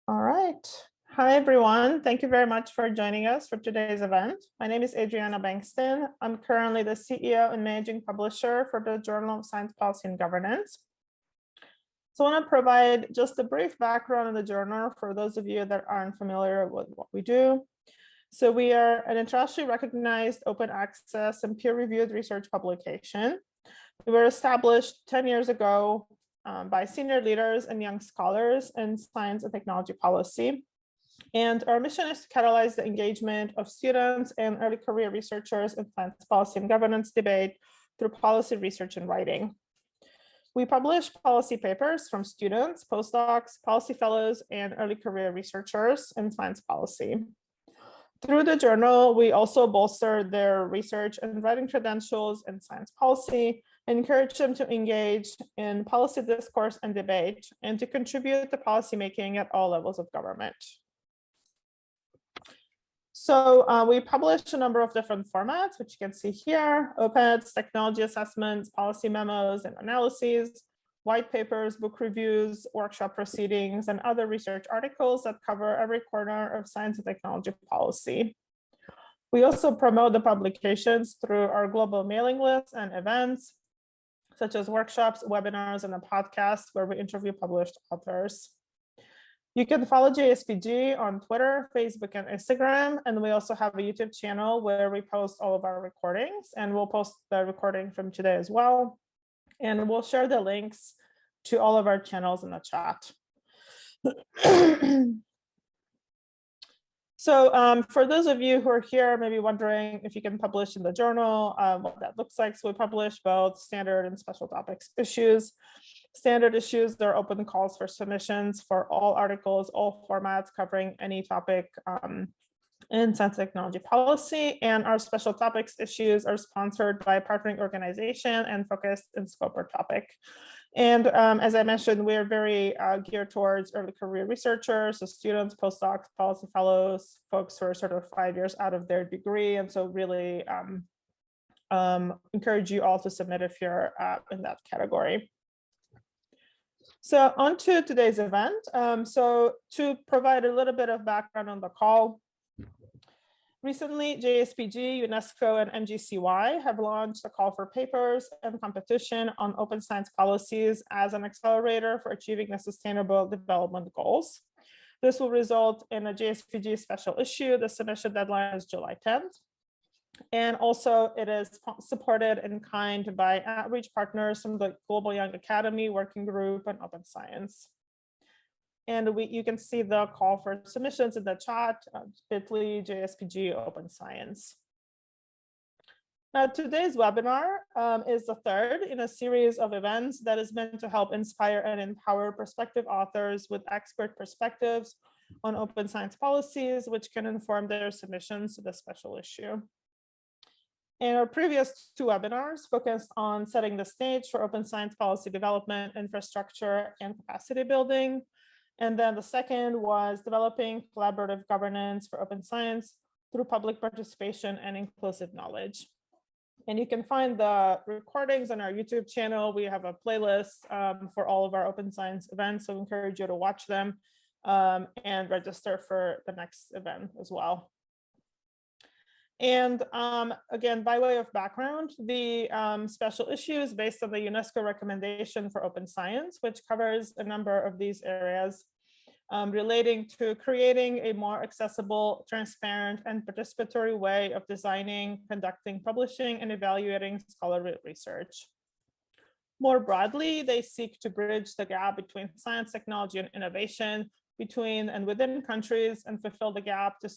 All right. Hi, everyone. Thank you very much for joining us for today's event. My name is Adriana Bankston. I'm currently the CEO and managing publisher for the Journal of Science Policy and Governance. So I want to provide just a brief background on the journal for those of you that aren't familiar with what we do. So we are an internationally recognized open access and peer-reviewed research publication. We were established 10 years ago by senior leaders and young scholars in science and technology policy. And our mission is to catalyze the engagement of students and early career researchers in science policy and governance debate through policy research and writing. We publish policy papers from students, postdocs, policy fellows, and early career researchers in science policy. Through the journal, we also bolster their research and writing credentials in science policy, and encourage them to engage in policy discourse and debate, and to contribute to policymaking at all levels of government. So we publish a number of different formats, which you can see here: op-eds, technology assessments, policy memos and analyses, white papers, book reviews, workshop proceedings, and other research articles that cover every corner of science and technology policy. We also promote the publications through our global mailing lists and events, such as workshops, webinars, and a podcast where we interview published authors. You can follow JSPG on Twitter, Facebook, and Instagram. And we also have a YouTube channel where we post all of our recordings, and we'll post the recording from today as well. And we'll share the links to all of our channels in the chat. So for those of you who are here, maybe wondering if you can publish in the journal, what that looks like. So we publish both standard and special topics issues. Standard issues, there are open calls for submissions for all articles, all formats covering any topic in science technology policy. And our special topics issues are sponsored by a partnering organization and focused in scope or topic. And as I mentioned, we are very geared towards early career researchers, so students, postdocs, policy fellows, folks who are sort of 5 years out of their degree. And so really encourage you all to submit if you're in that category. So on to today's event. So to provide a little bit of background on the call, recently JSPG, UNESCO, and MGCY have launched a call for papers and competition on open science policies as an accelerator for achieving the Sustainable Development Goals. This will result in a JSPG special issue. The submission deadline is July 10th. And also it is supported in kind by outreach partners from the Global Young Academy Working Group and Open Science. And you can see the call for submissions in the chat, bit.ly JSPG Open Science. Now, today's webinar is the third in a series of events that is meant to help inspire and empower prospective authors with expert perspectives on open science policies, which can inform their submissions to the special issue. And our previous two webinars focused on setting the stage for open science policy development, infrastructure, and capacity building. And then the second was developing collaborative governance for open science through public participation and inclusive knowledge. And you can find the recordings on our YouTube channel. We have a playlist for all of our open science events, so I encourage you to watch them and register for the next event as well. And again, by way of background, the special issue is based on the UNESCO recommendation for open science, which covers a number of these areas relating to creating a more accessible, transparent, and participatory way of designing, conducting, publishing, and evaluating scholarly research. More broadly, they seek to bridge the gap between science, technology, and innovation between and within countries, and fulfill the gap to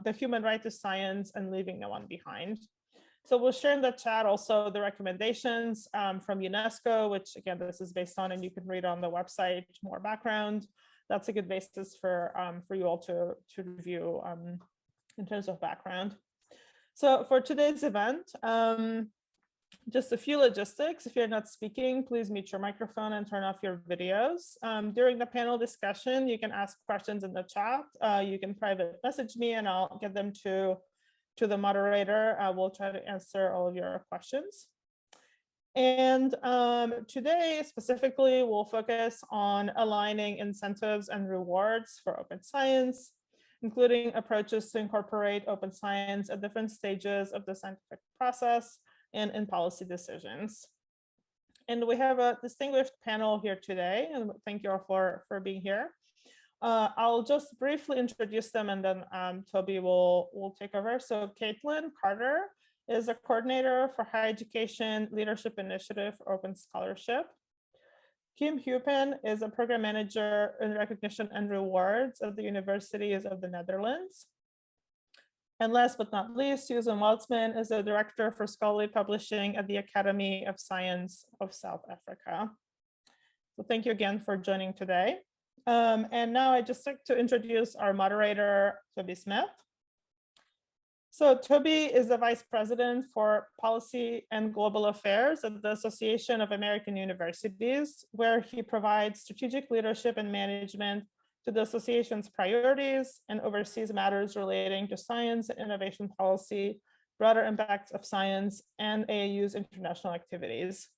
the human right to science and leaving no one behind. So we'll share in the chat also the recommendations from UNESCO, which again, this is based on, and you can read on the website more background. That's a good basis for you all to review in terms of background. So for today's event, just a few logistics. If you're not speaking, please mute your microphone and turn off your videos. During the panel discussion, you can ask questions in the chat. You can private message me and I'll get them to the moderator. We'll try to answer all of your questions. And today, specifically, we'll focus on aligning incentives and rewards for open science, including approaches to incorporate open science at different stages of the scientific process and in policy decisions. And we have a distinguished panel here today, and thank you all for being here. I'll just briefly introduce them, and then Toby will take over. So Caitlin Carter is a coordinator for Higher Education Leadership Initiative for Open Scholarship. Kim Halpin is a program manager in recognition and rewards at the Universities of the Netherlands. And last but not least, Susan Waltzman is the director for scholarly publishing at the Academy of Science of South Africa. So thank you again for joining today. And now I'd just like to introduce our moderator, Toby Smith. So Toby is the Vice President for Policy and Global Affairs at the Association of American Universities, where he provides strategic leadership and management to the association's priorities and oversees matters relating to science and innovation policy, broader impacts of science, and AAU's international activities.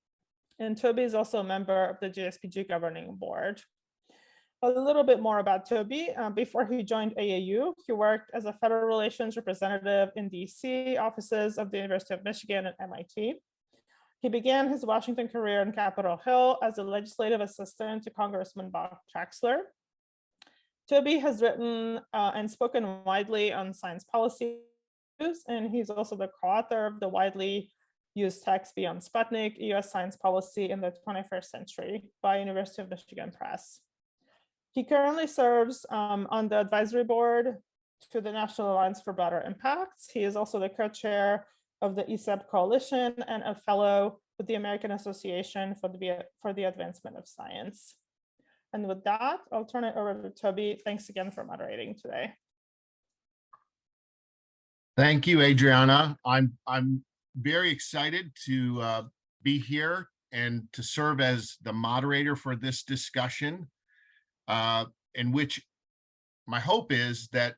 And Toby is also a member of the JSPG governing board. A little bit more about Toby. Before he joined AAU, he worked as a federal relations representative in DC offices of the University of Michigan and MIT. He began his Washington career in Capitol Hill as a legislative assistant to Congressman Bob Traxler. Toby has written and spoken widely on science policy issues, and he's also the co-author of the widely used text Beyond Sputnik, US Science Policy in the 21st Century by University of Michigan Press. He currently serves on the advisory board to the National Alliance for Broader Impacts. He is also the co-chair of the ESEP Coalition and a fellow with the American Association for the Advancement of Science. And with that, I'll turn it over to Toby. Thanks again for moderating today. Thank you, Adriana. I'm very excited to be here and to serve as the moderator for this discussion, in which my hope is that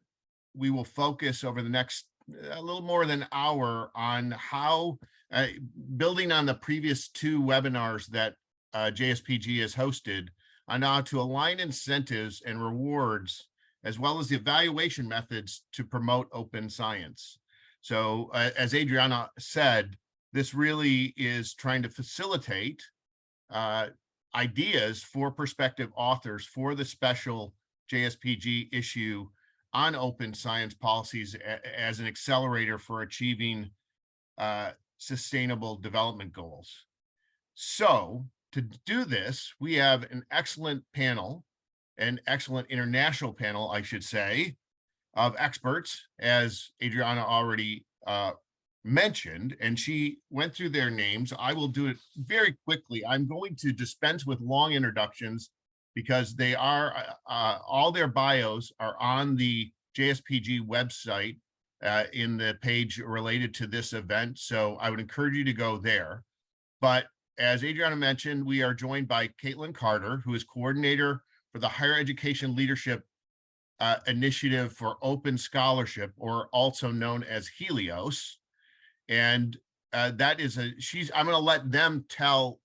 we will focus over the next a little more than an hour on how, building on the previous two webinars that JSPG has hosted, on how to align incentives and rewards, as well as the evaluation methods to promote open science. So as Adriana said, this really is trying to facilitate ideas for prospective authors for the special JSPG issue on open science policies as an accelerator for achieving sustainable development goals. So to do this, we have an excellent panel, an excellent international panel, I should say, of experts, as Adriana already mentioned, and she went through their names. I will do it very quickly. I'm going to dispense with long introductions because they are, all their bios are on the JSPG website in the page related to this event. So I would encourage you to go there. But as Adriana mentioned, we are joined by Caitlin Carter, who is coordinator for the Higher Education Leadership Initiative for Open Scholarship, or also known as Helios. And that is I'm going to let them tell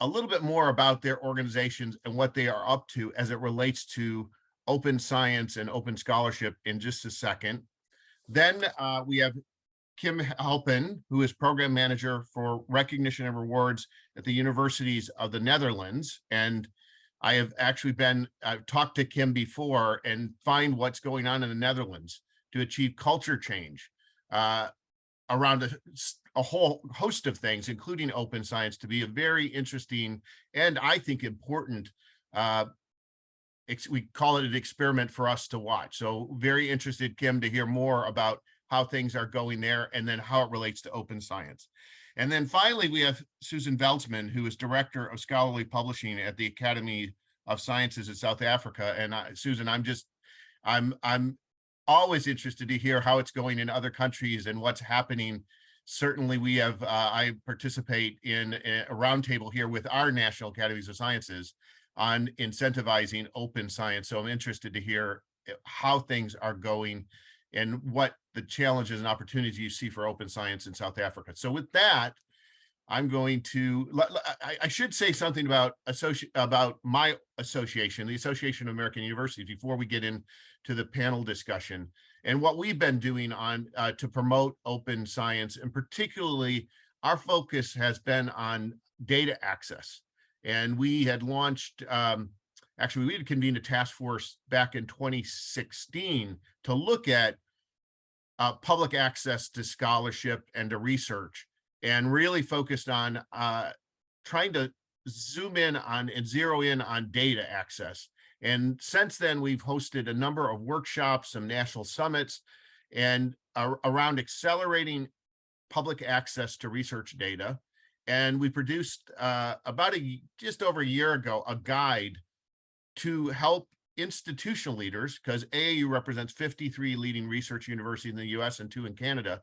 a little bit more about their organizations and what they are up to as it relates to open science and open scholarship in just a second. Then we have Kim Halpin, who is program manager for recognition and rewards at the Universities of the Netherlands. And I have actually I've talked to Kim before and find what's going on in the Netherlands to achieve culture change around a whole host of things, including open science, to be a very interesting and I think important, we call it an experiment for us to watch. So very interested, Kim, to hear more about how things are going there and then how it relates to open science. And then finally, we have Susan Veldsman, who is Director of Scholarly Publishing at the Academy of Sciences in South Africa. And Susan, I'm always interested to hear how it's going in other countries and what's happening. Certainly we have, I participate in a roundtable here with our National Academies of Sciences on incentivizing open science. So I'm interested to hear how things are going and what the challenges and opportunities you see for open science in South Africa. So with that, I'm going to, I should say something about my association, the Association of American Universities, before we get into the panel discussion and what we've been doing on to promote open science. And particularly our focus has been on data access. And we had launched, actually we had convened a task force back in 2016 to look at public access to scholarship and to research, and really focused on trying to zoom in on and zero in on data access. And since then, we've hosted a number of workshops, some national summits, and around accelerating public access to research data. And we produced just over a year ago, a guide to help institutional leaders, because AAU represents 53 leading research universities in the US and 2 in Canada,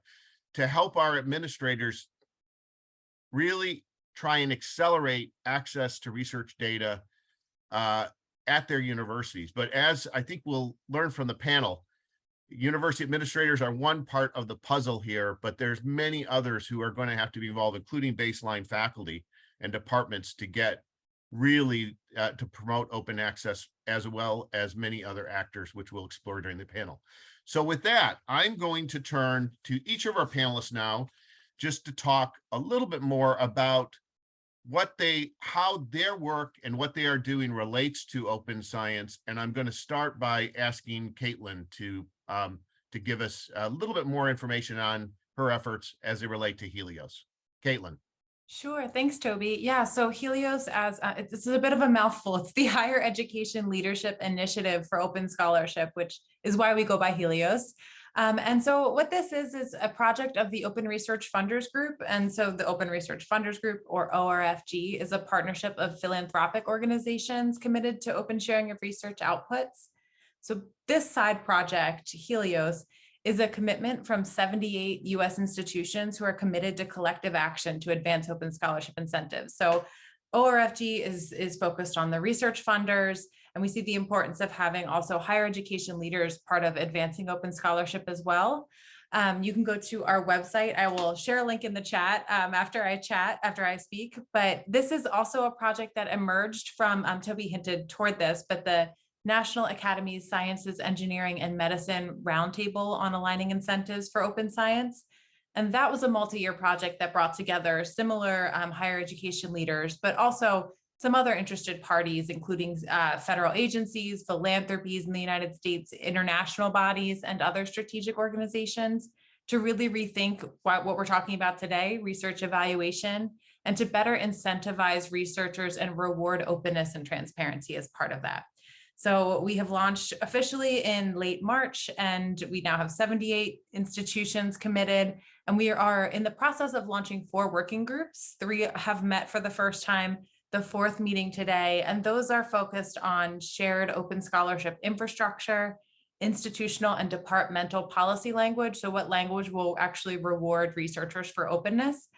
to help our administrators really try and accelerate access to research data at their universities. But as I think we'll learn from the panel, university administrators are one part of the puzzle here, but there's many others who are going to have to be involved, including baseline faculty and departments, to get really to promote open access, as well as many other actors, which we'll explore during the panel. So with that, I'm going to turn to each of our panelists now, just to talk a little bit more about how their work and what they are doing relates to open science. And I'm going to start by asking Caitlin to give us a little bit more information on her efforts as they relate to Helios. Caitlin. Sure. Thanks, Toby. Yeah, so Helios, as it's a bit of a mouthful. It's the Higher Education Leadership Initiative for Open Scholarship, which is why we go by Helios. And so what this is a project of the Open Research Funders Group. And so the Open Research Funders Group, or ORFG, is a partnership of philanthropic organizations committed to open sharing of research outputs. So this side project, Helios, is a commitment from 78 US institutions who are committed to collective action to advance open scholarship incentives. So ORFG is focused on the research funders, and we see the importance of having also higher education leaders part of advancing open scholarship as well. You can go to our website. I will share a link in the chat after I speak, but this is also a project that emerged from, Toby hinted toward this, but the National Academies Sciences, Engineering, and Medicine Roundtable on Aligning Incentives for Open Science. And that was a multi-year project that brought together similar higher education leaders, but also some other interested parties, including federal agencies, philanthropies in the United States, international bodies, and other strategic organizations, to really rethink what we're talking about today, research evaluation, and to better incentivize researchers and reward openness and transparency as part of that. So we have launched officially in late March, and we now have 78 institutions committed, and we are in the process of launching 4 working groups. 3 have met for the first time, the 4th meeting today, and those are focused on shared open scholarship infrastructure, institutional and departmental policy language. So what language will actually reward researchers for openness,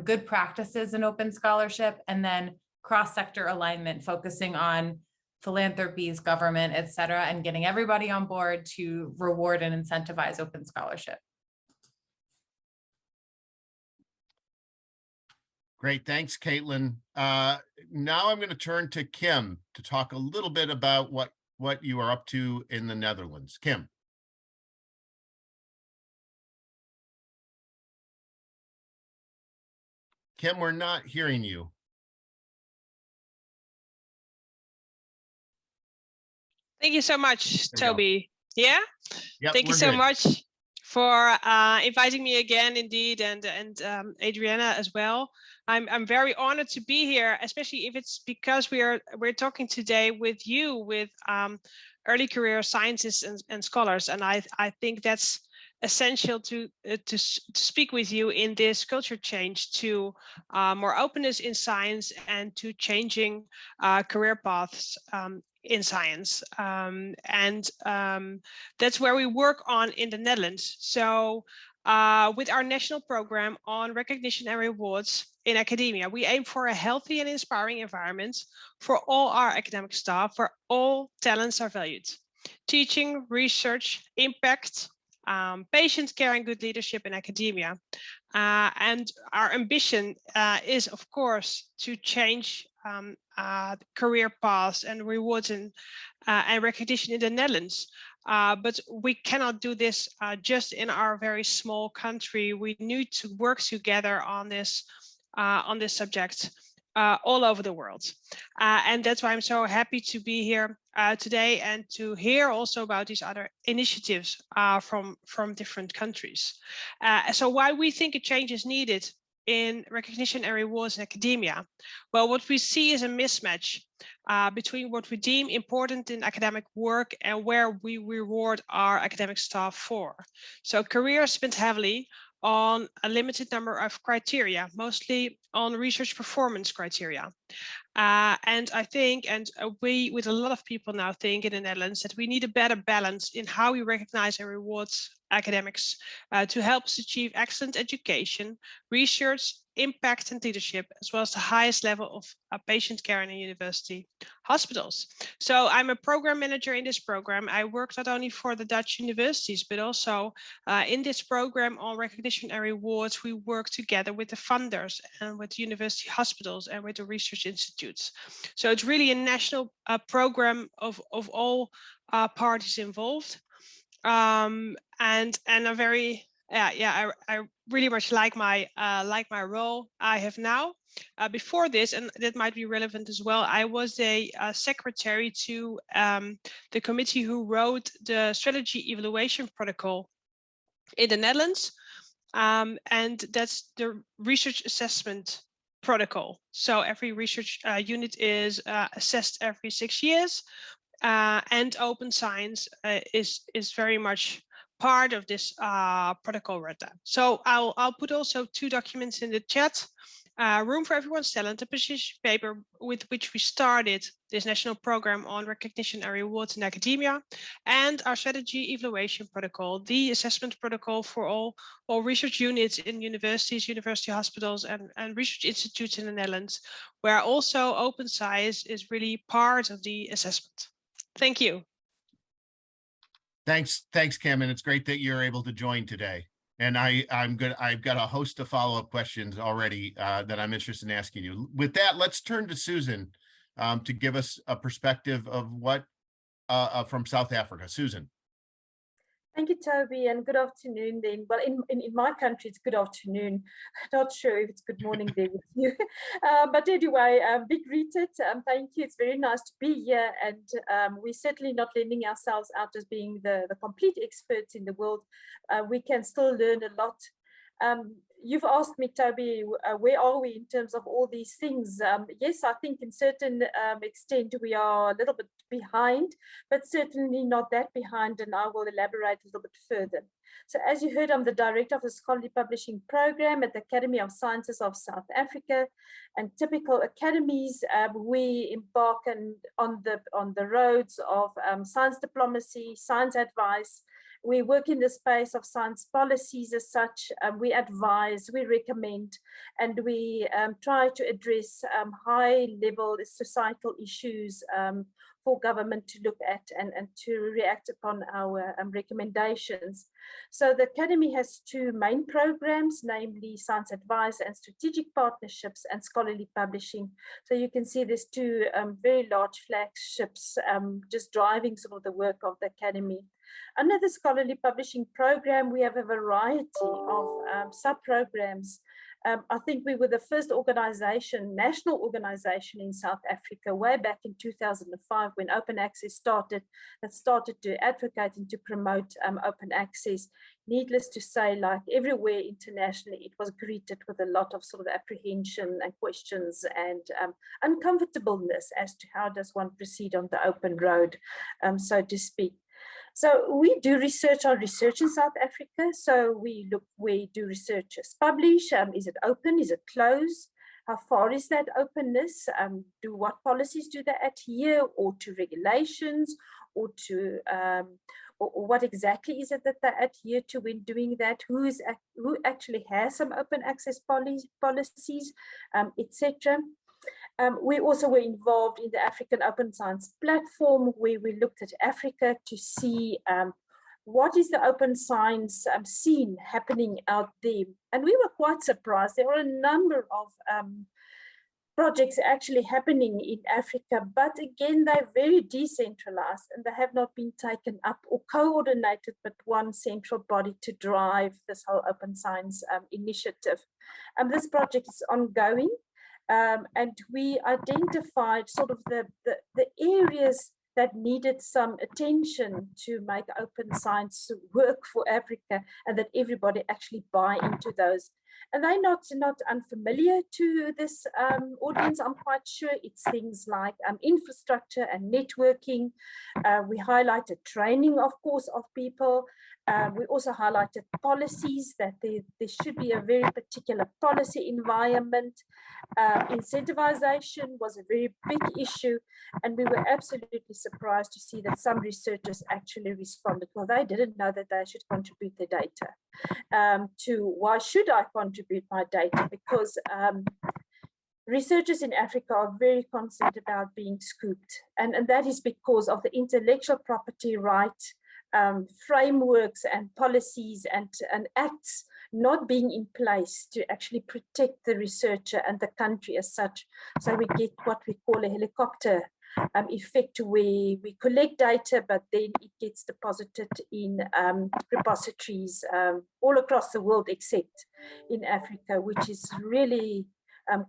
good practices in open scholarship, and then cross-sector alignment, focusing on philanthropies, government, et cetera, and getting everybody on board to reward and incentivize open scholarship. Great, thanks, Caitlin. Now I'm going to turn to Kim to talk a little bit about what you are up to in the Netherlands. Kim. Kim, we're not hearing you. Thank you so much, Toby. Yeah? Yep, thank you so much for inviting me again, indeed, and Adriana as well. I'm very honored to be here, especially if it's because we're talking today with you, with early career scientists and scholars, and I think that's essential to speak with you in this culture change to more openness in science and to changing career paths in science. That's where we work on in the Netherlands. So with our national program on recognition and rewards in academia, we aim for a healthy and inspiring environment for all our academic staff, where all talents are valued. Teaching, research, impact, patient care and good leadership in academia. And our ambition is, of course, to change career paths and rewards and recognition in the Netherlands. But we cannot do this just in our very small country. We need to work together on this subject all over the world. And that's why I'm so happy to be here today and to hear also about these other initiatives from different countries. So why we think a change is needed in recognition and rewards in academia. Well, what we see is a mismatch between what we deem important in academic work and where we reward our academic staff for. So careers spent heavily on a limited number of criteria, mostly on research performance criteria. And I think, and we, with a lot of people now think in the Netherlands, that we need a better balance in how we recognize and reward academics to help us achieve excellent education, research, impact and leadership, as well as the highest level of patient care in a university hospitals. So I'm a program manager in this program. I work not only for the Dutch universities, but also in this program on recognition and rewards, we work together with the funders and with university hospitals and with the research institutes. So it's really a national program of all parties involved. And a very I really much like my role I have now. Before this, and that might be relevant as well, I was a secretary to the committee who wrote the strategy evaluation protocol in the Netherlands, and that's the research assessment protocol. So every research unit is assessed every 6 years, and open science is very much part of this protocol right now. So I'll put also 2 documents in the chat. Room for Everyone's Talent, a position paper with which we started this national program on recognition and rewards in academia, and our strategy evaluation protocol, the assessment protocol for all research units in universities, university hospitals, and research institutes in the Netherlands, where also open science is really part of the assessment. Thank you. Thanks, Cam, and it's great that you're able to join today. And I've got a host of follow-up questions already that I'm interested in asking you. With that, let's turn to Susan to give us a perspective of what from South Africa. Susan. Thank you, Toby, and good afternoon then. Well, in my country, it's good afternoon. Not sure if it's good morning there with you. But anyway, big greeted. Thank you. It's very nice to be here. And we're certainly not lending ourselves out as being the complete experts in the world. We can still learn a lot. You've asked me, Toby, where are we in terms of all these things? Yes, I think in certain extent we are a little bit behind, but certainly not that behind, and I will elaborate a little bit further. So as you heard, I'm the director of the Scholarly Publishing Program at the Academy of Sciences of South Africa, and typical academies, we embark on the roads of science diplomacy, science advice. We work in the space of science policies as such. We advise, we recommend, and we try to address high-level societal issues for government to look at and to react upon our recommendations. So the Academy has 2 main programs, namely Science Advice and Strategic Partnerships and Scholarly Publishing. So you can see there's 2 very large flagships just driving some of the work of the Academy. Under the Scholarly Publishing Program, we have a variety of sub-programs. I think we were the first organization, national organization in South Africa, way back in 2005 when open access started, that started to advocate and to promote open access. Needless to say, like everywhere internationally, it was greeted with a lot of sort of apprehension and questions and uncomfortableness as to how does one proceed on the open road, so to speak. So we do research on research in South Africa. So we look where do researchers publish? Is it open? Is it closed? How far is that openness? What policies do they adhere, or to regulations, or to or what exactly is it that they adhere to when doing that? Who actually has some open access policies, etc. We also were involved in the African Open Science Platform, where we looked at Africa to see what is the open science scene happening out there? And we were quite surprised. There are a number of projects actually happening in Africa, but again, they're very decentralized and they have not been taken up or coordinated with one central body to drive this whole open science initiative. This project is ongoing, and we identified sort of the areas that needed some attention to make open science work for Africa, and that everybody actually buy into those. And they're not unfamiliar to this audience, I'm quite sure. It's things like infrastructure and networking. We highlighted training, of course, of people. We also highlighted policies, that there should be a very particular policy environment. Incentivization was a very big issue, and we were absolutely surprised to see that some researchers actually responded, well, they didn't know that they should contribute their data. To why should I contribute my data? Because researchers in Africa are very concerned about being scooped, and that is because of the intellectual property right frameworks and policies and acts not being in place to actually protect the researcher and the country as such. So we get what we call a helicopter effect, where we collect data, but then it gets deposited in repositories all across the world except in Africa, which is really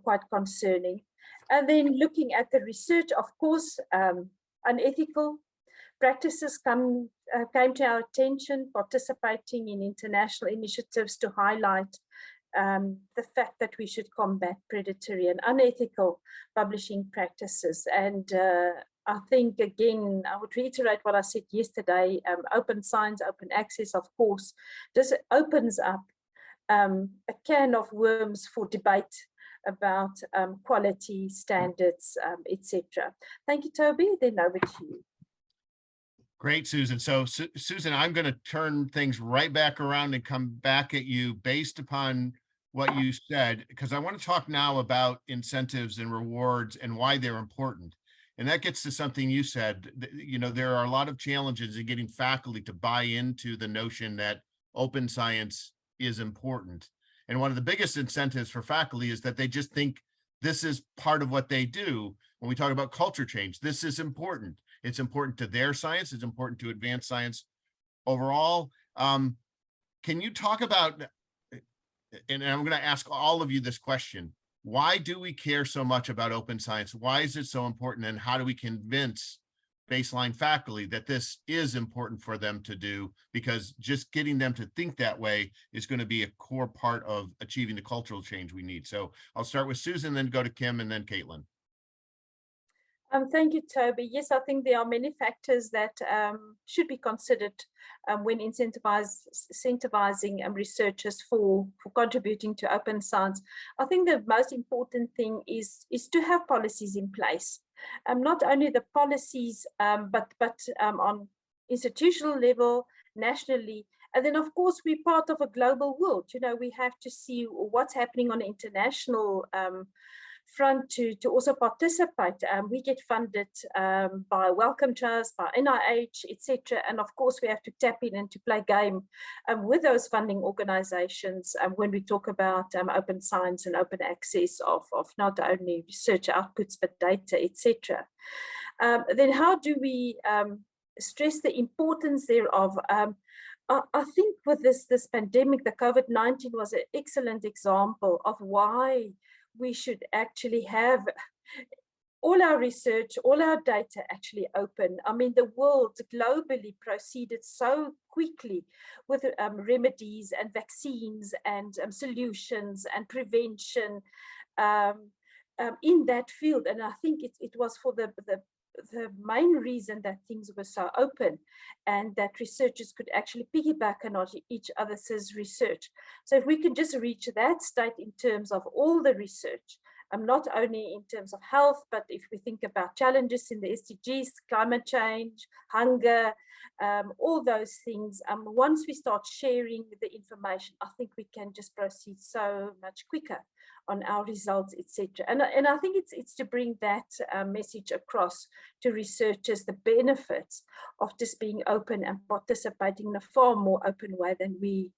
quite concerning. And then looking at the research, of course, unethical practices came to our attention, participating in international initiatives to highlight the fact that we should combat predatory and unethical publishing practices. And I think, again, I would reiterate what I said yesterday, open science, open access, of course, this opens up a can of worms for debate about quality standards, etc. Thank you, Toby. Then over to you. Great, Susan. So, Susan, I'm going to turn things right back around and come back at you based upon what you said, because I want to talk now about incentives and rewards and why they're important. And that gets to something you said. You know, there are a lot of challenges in getting faculty to buy into the notion that open science is important. And one of the biggest incentives for faculty is that they just think this is part of what they do. When we talk about culture change, this is important. It's important to their science. It's important to advance science overall. Can you talk about, and I'm going to ask all of you this question, why do we care so much about open science? Why is it so important? And how do we convince baseline faculty that this is important for them to do? Because just getting them to think that way is going to be a core part of achieving the cultural change we need. So I'll start with Susan, then go to Kim, and then Caitlin. Thank you, Toby. Yes, I think there are many factors that should be considered when incentivizing researchers for contributing to open science. I think the most important thing is to have policies in place. Not only the policies, but on institutional level, nationally. And then, of course, we're part of a global world. You know, we have to see what's happening on an international front to also participate. We get funded by Wellcome Trust, by NIH, etc. And of course, we have to tap in and to play game with those funding organizations when we talk about open science and open access of not only research outputs, but data, etc. Then how do we stress the importance thereof? I think with this pandemic, the COVID-19 was an excellent example of why we should actually have all our research, all our data actually open. I mean, the world globally proceeded so quickly with remedies and vaccines and solutions and prevention in that field. And I think it was for the main reason that things were so open and that researchers could actually piggyback on each other's research. So if we can just reach that state in terms of all the research, not only in terms of health, but if we think about challenges in the SDGs, climate change, hunger, all those things, once we start sharing the information, I think we can just proceed so much quicker on our results, etc. And I think it's to bring that message across to researchers, the benefits of just being open and participating in a far more open way than we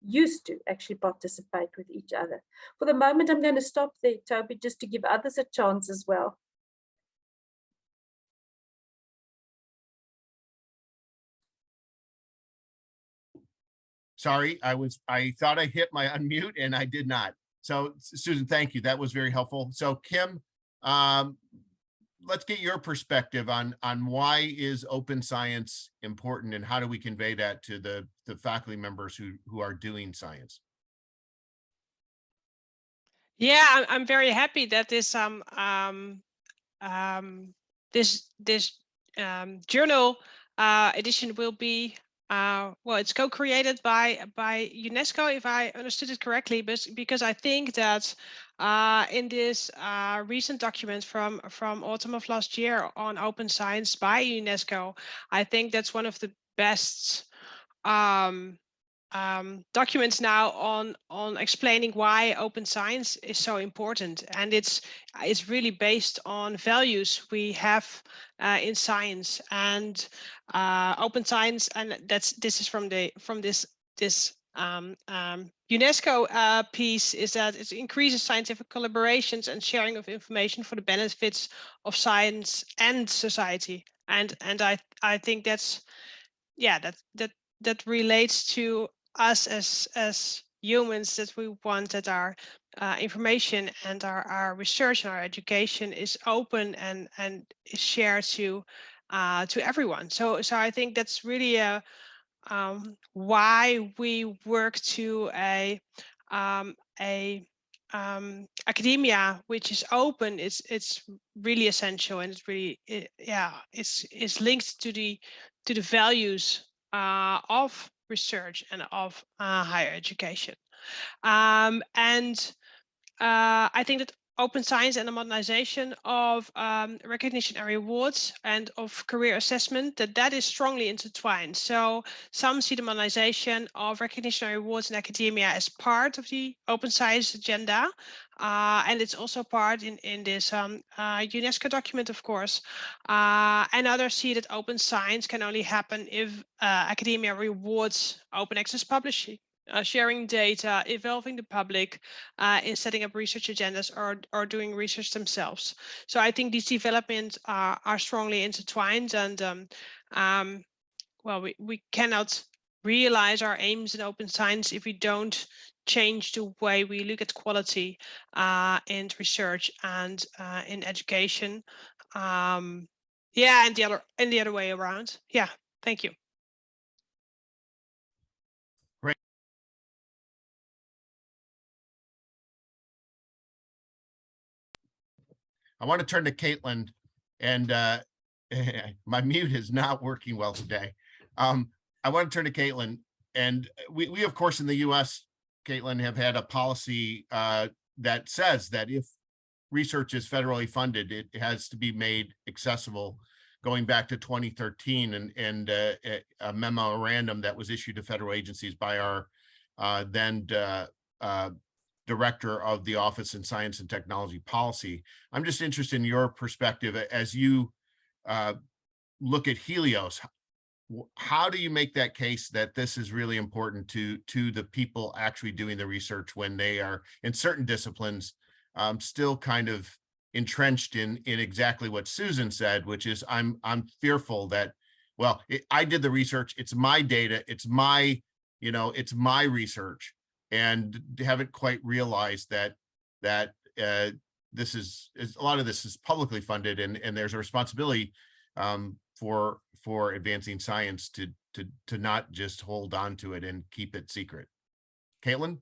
used to actually participate with each other. For the moment, I'm going to stop there, Toby, just to give others a chance as well. Sorry, I thought I hit my unmute and I did not. So Susan, thank you. That was very helpful. So Kim, let's get your perspective on why is open science important and how do we convey that to the faculty members who are doing science? Yeah, I'm very happy that this journal edition will be well, it's co-created by UNESCO, if I understood it correctly, but because I think that in this recent document from autumn of last year on open science by UNESCO, I think that's one of the best documents now on explaining why open science is so important, and it's really based on values we have in science, and open science, and this is from this UNESCO piece, is that it increases scientific collaborations and sharing of information for the benefits of science and society, and I think that's, yeah, that relates to us as humans, that we want that our information and our research and our education is open and is shared to everyone. So I think that's really why we work to a academia which is open. It's really essential, and it's really it's linked to the values of research and of higher education. And I think that open science and the modernization of recognition and rewards and of career assessment, that is strongly intertwined. So some see the modernization of recognition and rewards in academia as part of the open science agenda. And it's also part in this UNESCO document, of course. And others see that open science can only happen if academia rewards open access publishing, sharing data, involving the public in setting up research agendas or doing research themselves. So I think these developments are strongly intertwined, and well, we cannot realize our aims in open science if we don't change the way we look at quality in research and in education. Yeah, and the other way around. Yeah, thank you. I want to turn to Caitlin, and my mute is not working well today. I want to turn to Caitlin, and we of course in the US, Caitlin, have had a policy that says that if research is federally funded, it has to be made accessible, going back to 2013 and a memorandum that was issued to federal agencies by our then director of the Office in Science and Technology Policy. I'm just interested in your perspective as you look at Helios. How do you make that case that this is really important to the people actually doing the research when they are in certain disciplines still kind of entrenched in exactly what Susan said, which is I'm fearful that, well, I did the research, it's my data, it's my, it's my research, and haven't quite realized that this is a lot of this is publicly funded, and there's a responsibility for advancing science to not just hold on to it and keep it secret. Caitlin?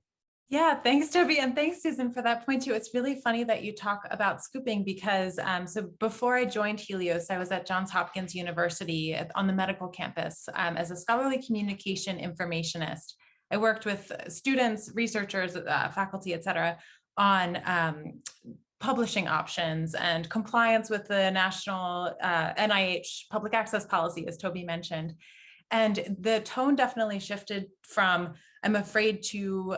Yeah, thanks, Toby. And thanks, Susan, for that point too. It's really funny that you talk about scooping because so before I joined Helios, I was at Johns Hopkins University on the medical campus as a scholarly communication informationist. I worked with students, researchers, faculty, et cetera, on publishing options and compliance with the national NIH public access policy, as Toby mentioned. And the tone definitely shifted from, I'm afraid to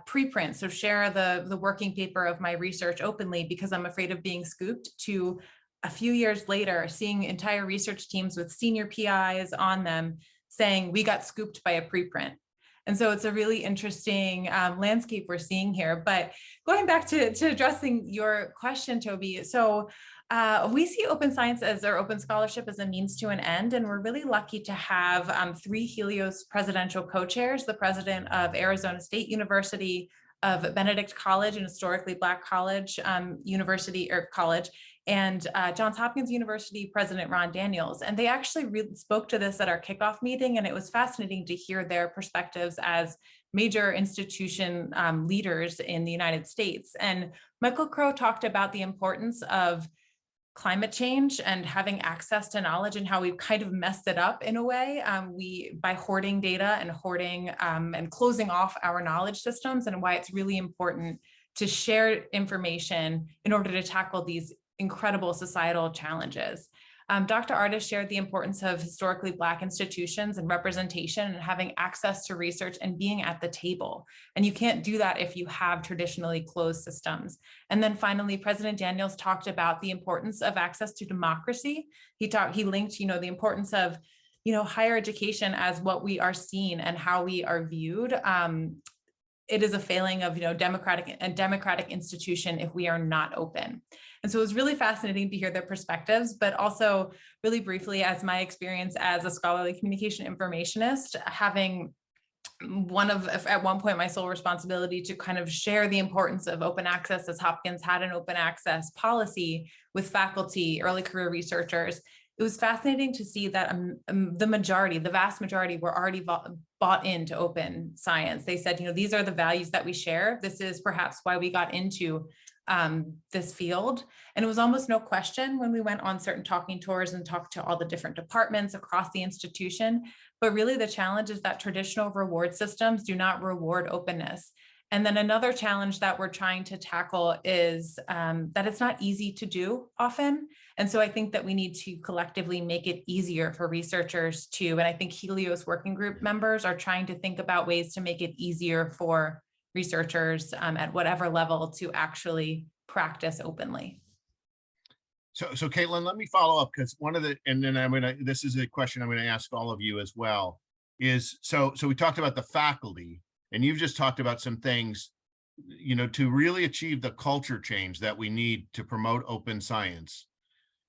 preprint, so share the working paper of my research openly because I'm afraid of being scooped, to a few years later, seeing entire research teams with senior PIs on them saying, we got scooped by a preprint. And so it's a really interesting landscape we're seeing here. But going back to addressing your question, Toby, so we see open science as, or open scholarship as, a means to an end. And we're really lucky to have 3 Helios presidential co-chairs, the president of Arizona State University, of Benedict College, an historically Black college, university or college, and Johns Hopkins University President Ron Daniels. And they actually really spoke to this at our kickoff meeting, and it was fascinating to hear their perspectives as major institution leaders in the United States. And Michael Crow talked about the importance of climate change and having access to knowledge, and how we've kind of messed it up in a way by hoarding data and hoarding and closing off our knowledge systems, and why it's really important to share information in order to tackle these incredible societal challenges. Dr. Artis shared the importance of historically Black institutions and representation and having access to research and being at the table. And you can't do that if you have traditionally closed systems. And then finally, President Daniels talked about the importance of access to democracy. He linked, the importance of, higher education as what we are seen and how we are viewed. It is a failing of, democratic institution if we are not open. And so it was really fascinating to hear their perspectives, but also really briefly, as my experience as a scholarly communication informationist, having at one point, my sole responsibility to kind of share the importance of open access, as Hopkins had an open access policy with faculty, early career researchers. It was fascinating to see that the vast majority were already bought into open science. They said, these are the values that we share. This is perhaps why we got into this field. And it was almost no question when we went on certain talking tours and talked to all the different departments across the institution. But really the challenge is that traditional reward systems do not reward openness. And then another challenge that we're trying to tackle is that it's not easy to do often. And so I think that we need to collectively make it easier for researchers to, and I think Helios working group members are trying to think about ways to make it easier for researchers at whatever level to actually practice openly. So Caitlin, let me follow up, because and then this is a question I'm gonna ask all of you as well, is, so we talked about the faculty, and you've just talked about some things, to really achieve the culture change that we need to promote open science.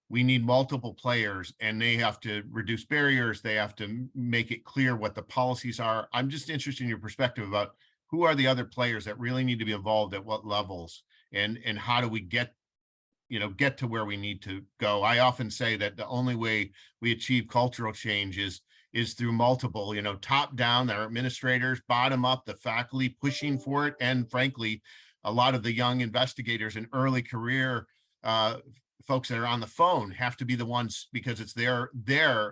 We need multiple players, and they have to reduce barriers. They have to make it clear what the policies are. I'm just interested in your perspective about who are the other players that really need to be involved at what levels, and how do we get to where we need to go. I often say that the only way we achieve cultural change is through multiple, top down, our administrators, bottom up, the faculty pushing for it, and frankly, a lot of the young investigators and early career folks that are on the phone have to be the ones, because it's they're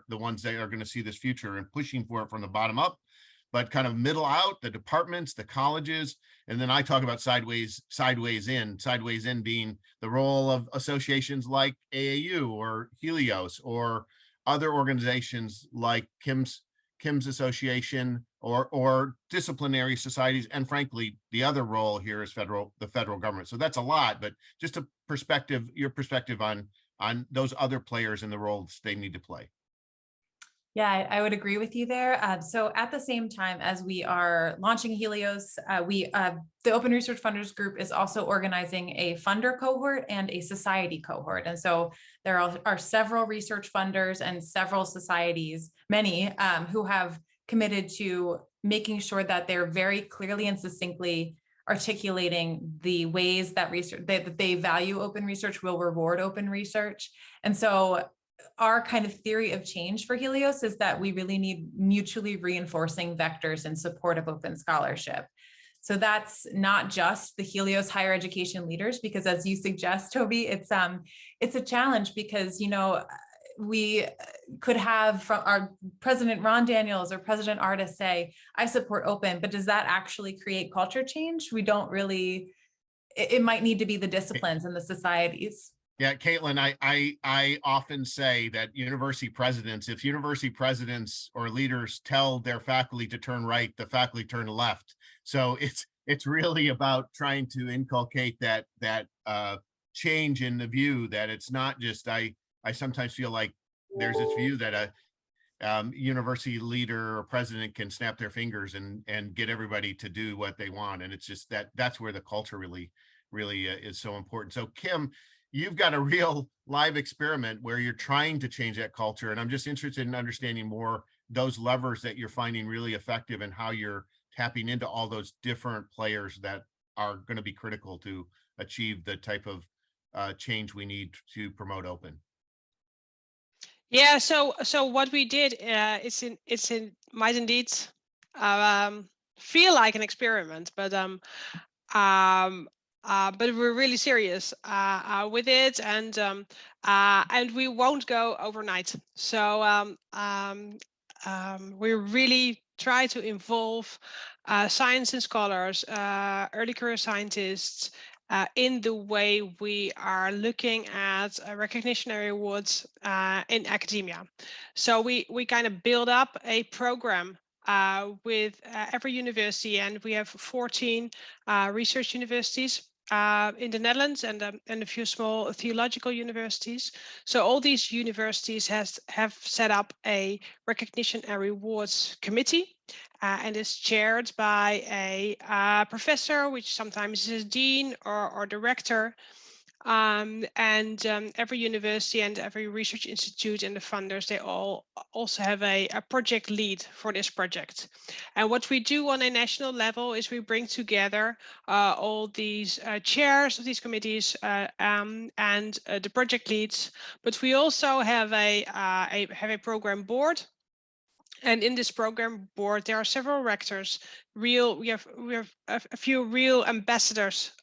the ones that are going to see this future, and pushing for it from the bottom up, but kind of middle out, the departments, the colleges. And then I talk about sideways in being the role of associations like AAU or Helios, or other organizations like Kim's association, or disciplinary societies, and frankly, the other role here is the federal government. So that's a lot, but just your perspective on those other players and the roles they need to play. Yeah, I would agree with you there. So at the same time as we are launching Helios, the Open Research Funders Group is also organizing a funder cohort and a society cohort. And so there are several research funders and several societies, many who have committed to making sure that they're very clearly and succinctly articulating the ways that they value open research, will reward open research. And so our kind of theory of change for Helios is that we really need mutually reinforcing vectors in support of open scholarship. So that's not just the Helios higher education leaders, because as you suggest, Toby, it's a challenge, because, we could have from our President Ron Daniels or President Artis say, I support open, but does that actually create culture change? We don't really it might need to be the disciplines and the societies. Yeah, Caitlin, I often say that university presidents, if university presidents or leaders tell their faculty to turn right, the faculty turn left. So it's really about trying to inculcate that change in the view that it's not just, I sometimes feel like there's this view that a university leader or president can snap their fingers and get everybody to do what they want. And it's just that's where the culture really is so important. So Kim, you've got a real live experiment where you're trying to change that culture. And I'm just interested in understanding more those levers that you're finding really effective and how you're tapping into all those different players that are going to be critical to achieve the type of change we need to promote open. Yeah, so what we did, might indeed feel like an experiment, but we're really serious with it, and we won't go overnight. So we really try to involve science and scholars, early career scientists, in the way we are looking at recognitionary awards in academia. So we kind of build up a program with every university, and we have 14 research universities in the Netherlands and a few small theological universities. So all these universities have set up a recognition and rewards committee, and is chaired by a professor, which sometimes is a dean or director. Every university and every research institute and the funders, they all also have a project lead for this project. And what we do on a national level is we bring together all these chairs of these committees and the project leads, but we also have a program board. And in this program board, there are several rectors. We have a few real ambassadors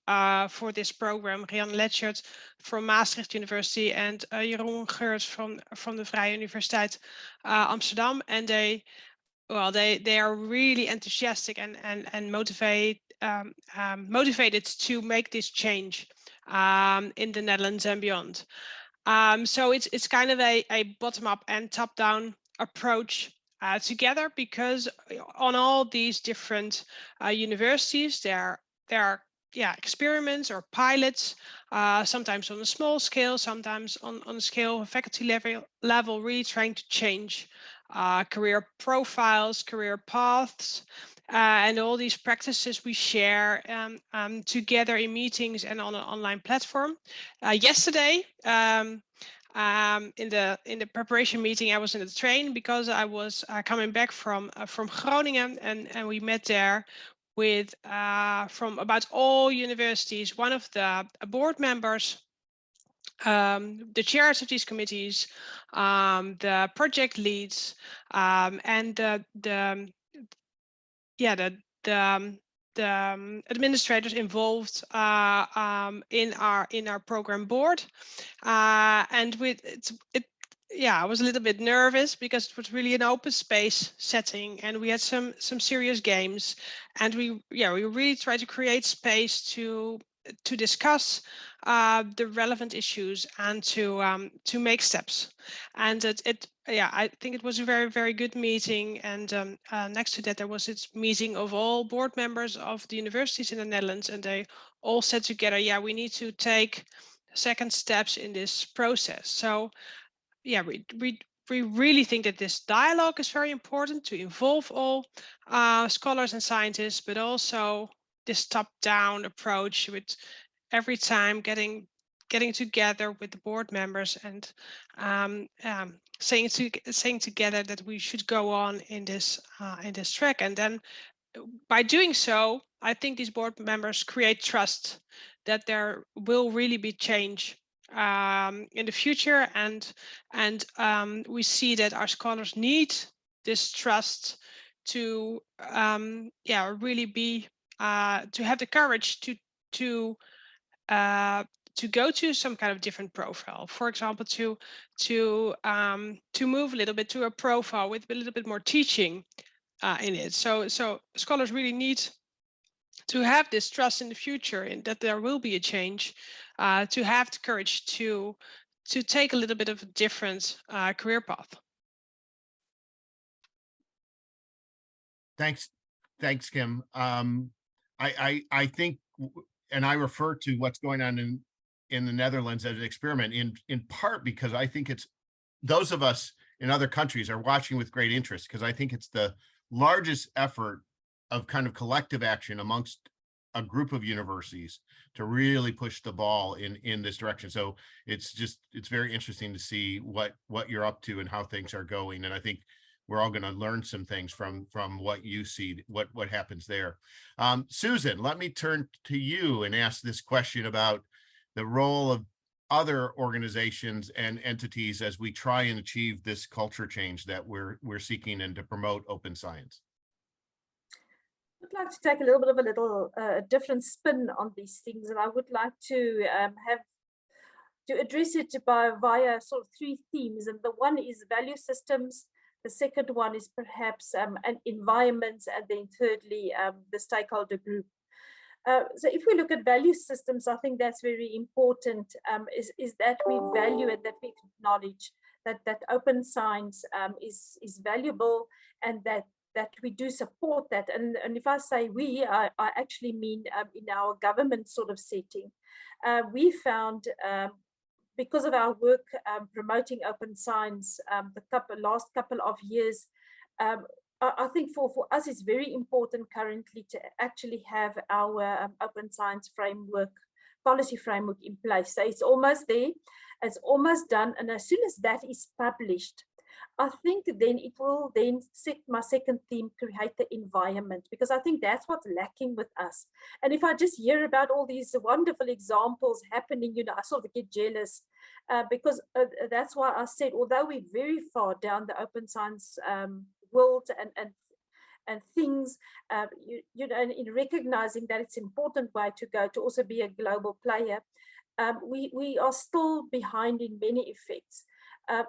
for this program. Rian Letchert from Maastricht University and Jeroen Geurts from the Vrije Universiteit Amsterdam. And they are really enthusiastic and motivated to make this change in the Netherlands and beyond. So it's kind of a bottom-up and top-down approach together, because on all these different universities, there are experiments or pilots, sometimes on a small scale, sometimes on a scale of faculty level, really trying to change career profiles, career paths, and all these practices we share together in meetings and on an online platform. Yesterday, in the preparation meeting, I was in the train because I was coming back from Groningen, and we met there with from about all universities, one of the board members, the chairs of these committees, the project leads, and the administrators involved in our program board, and I was a little bit nervous because it was really an open space setting, and we had some serious games, and we really tried to create space to discuss the relevant issues and to make steps. And I think it was a very, very good meeting. And next to that, there was this meeting of all board members of the universities in the Netherlands, and they all said together, we need to take second steps in this process. So we really think that this dialogue is very important to involve all scholars and scientists, but also this top-down approach with every time getting together with the board members and saying together that we should go on in this track. And then by doing so, I think these board members create trust that there will really be change in the future, and we see that our scholars need this trust to really be to have the courage to go to some kind of different profile. For example, to move a little bit to a profile with a little bit more teaching in it. So scholars really need to have this trust in the future and that there will be a change, to have the courage to take a little bit of a different career path. Thanks, Kim. I think, and I refer to what's going on in the Netherlands as an experiment in part because I think it's those of us in other countries are watching with great interest, because I think it's the largest effort of kind of collective action amongst a group of universities to really push the ball in this direction. So it's very interesting to see what you're up to and how things are going. And I think we're all going to learn some things from what you see, what happens there. Susan, let me turn to you and ask this question about the role of other organizations and entities as we try and achieve this culture change that we're seeking and to promote open science. I'd like to take a little bit of a different spin on these things, and I would like to address it via sort of three themes. And the one is value systems, the second one is perhaps an environment, and then thirdly the stakeholder group. So if we look at value systems, I think that's very important, is that we value and that we acknowledge that open science is valuable, and that we do support that. And if I say we, I actually mean in our government sort of setting. We found, because of our work promoting open science the last couple of years, I think for us it's very important currently to actually have our open science framework, policy framework in place. So it's almost there, it's almost done. And as soon as that is published, I think then it will then set my second theme, create the environment, because I think that's what's lacking with us. And if I just hear about all these wonderful examples happening, I sort of get jealous, because that's why I said, although we're very far down the open science world and things, and in recognizing that it's an important way to go to also be a global player, we are still behind in many effects.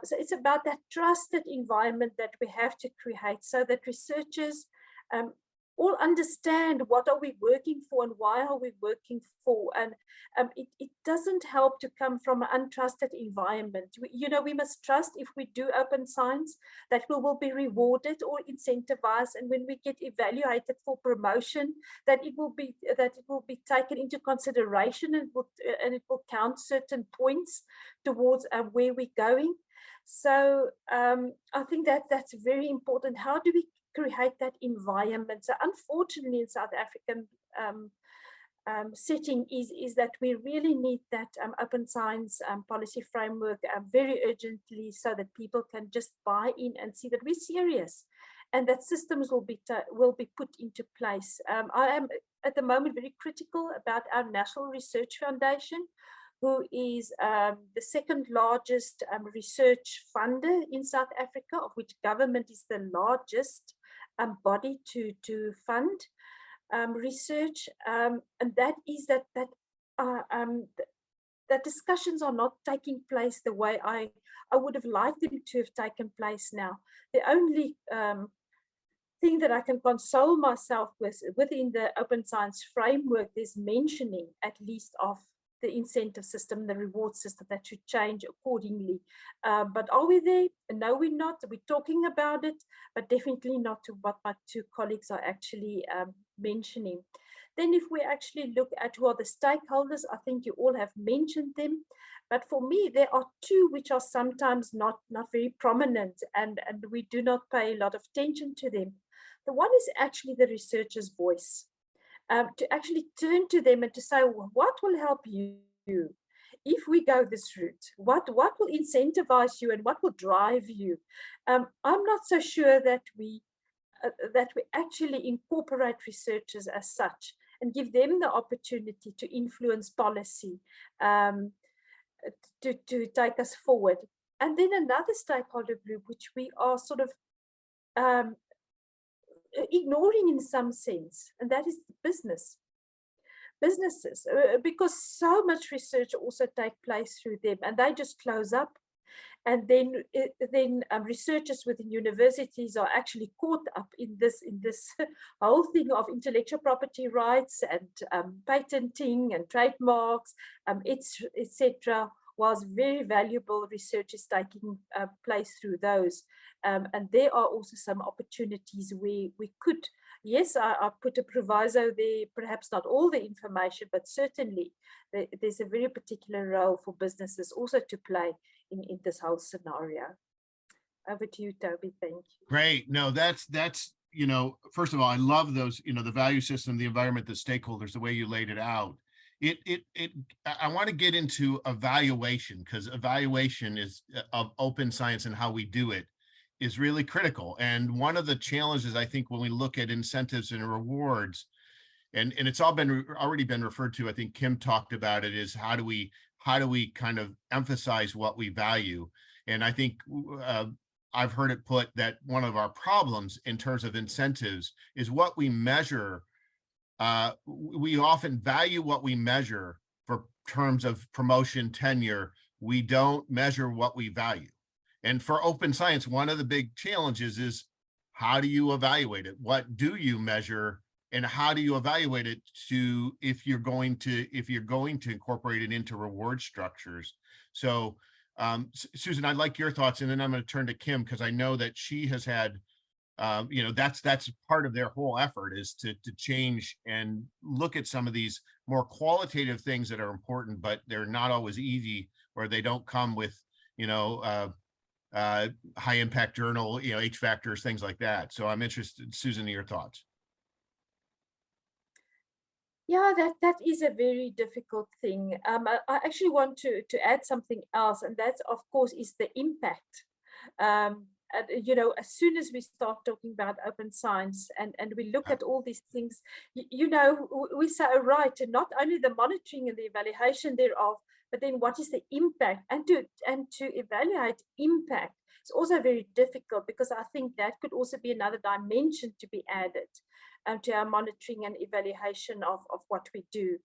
So it's about that trusted environment that we have to create so that researchers all understand what are we working for and why are we working for. And it doesn't help to come from an untrusted environment. We must trust, if we do open science, that we will be rewarded or incentivized, and when we get evaluated for promotion, that it will be taken into consideration, and it will count certain points towards where we're going. So I think that's very important. How do we create that environment? So unfortunately in South African setting is that we really need that open science policy framework very urgently, so that people can just buy in and see that we're serious and that systems will be put into place. I am at the moment very critical about our National Research Foundation, who is the second largest research funder in South Africa, of which government is the largest body to fund research, and that is that discussions are not taking place the way I would have liked them to have taken place now. The only thing that I can console myself with within the open science framework is mentioning at least of the incentive system, the reward system, that should change accordingly. But are we there? No, we're not. We're talking about it, but definitely not to what my two colleagues are actually mentioning. Then if we actually look at who are the stakeholders, I think you all have mentioned them. But for me, there are two which are sometimes not very prominent, and we do not pay a lot of attention to them. The one is actually the researcher's voice. To actually turn to them and to say, well, what will help you if we go this route? What will incentivize you and what will drive you? I'm not so sure that we actually incorporate researchers as such and give them the opportunity to influence policy, to take us forward. And then another stakeholder group, which we are sort of ignoring in some sense, and that is businesses, because so much research also take place through them, and they just close up. And then researchers within universities are actually caught up in this whole thing of intellectual property rights and patenting and trademarks, etc. Was very valuable research is taking place through those. And there are also some opportunities where we could, yes, I put a proviso there, perhaps not all the information, but certainly there's a very particular role for businesses also to play in this whole scenario. Over to you, Toby. Thank you. Great. No, that's, you know, first of all, I love those, you know, the value system, the environment, the stakeholders, the way you laid it out. I want to get into evaluation, because evaluation is of open science and how we do it is really critical. And one of the challenges, I think, when we look at incentives and rewards, and it's all already been referred to, I think Kim talked about it, is how do we kind of emphasize what we value? And I think I've heard it put that one of our problems in terms of incentives is what we measure. We often value what we measure for terms of promotion, tenure. We don't measure what we value. And for open science, one of the big challenges is, how do you evaluate it? What do you measure? And how do you evaluate it to, if you're going to incorporate it into reward structures? So Susan, I'd like your thoughts, and then I'm going to turn to Kim, because I know that she has had, you know, that's part of their whole effort, is to change and look at some of these more qualitative things that are important, but they're not always easy, or they don't come with, you know, high impact journal, you know, H factors, things like that. So I'm interested, Susan, in your thoughts. Yeah, that is a very difficult thing. I actually want to add something else, and that, of course, is the impact. You know, as soon as we start talking about open science and we look at all these things, you know, we say, oh, right, and not only the monitoring and the evaluation thereof, but then what is the impact? And to evaluate impact is also very difficult, because I think that could also be another dimension to be added to our monitoring and evaluation of what we do.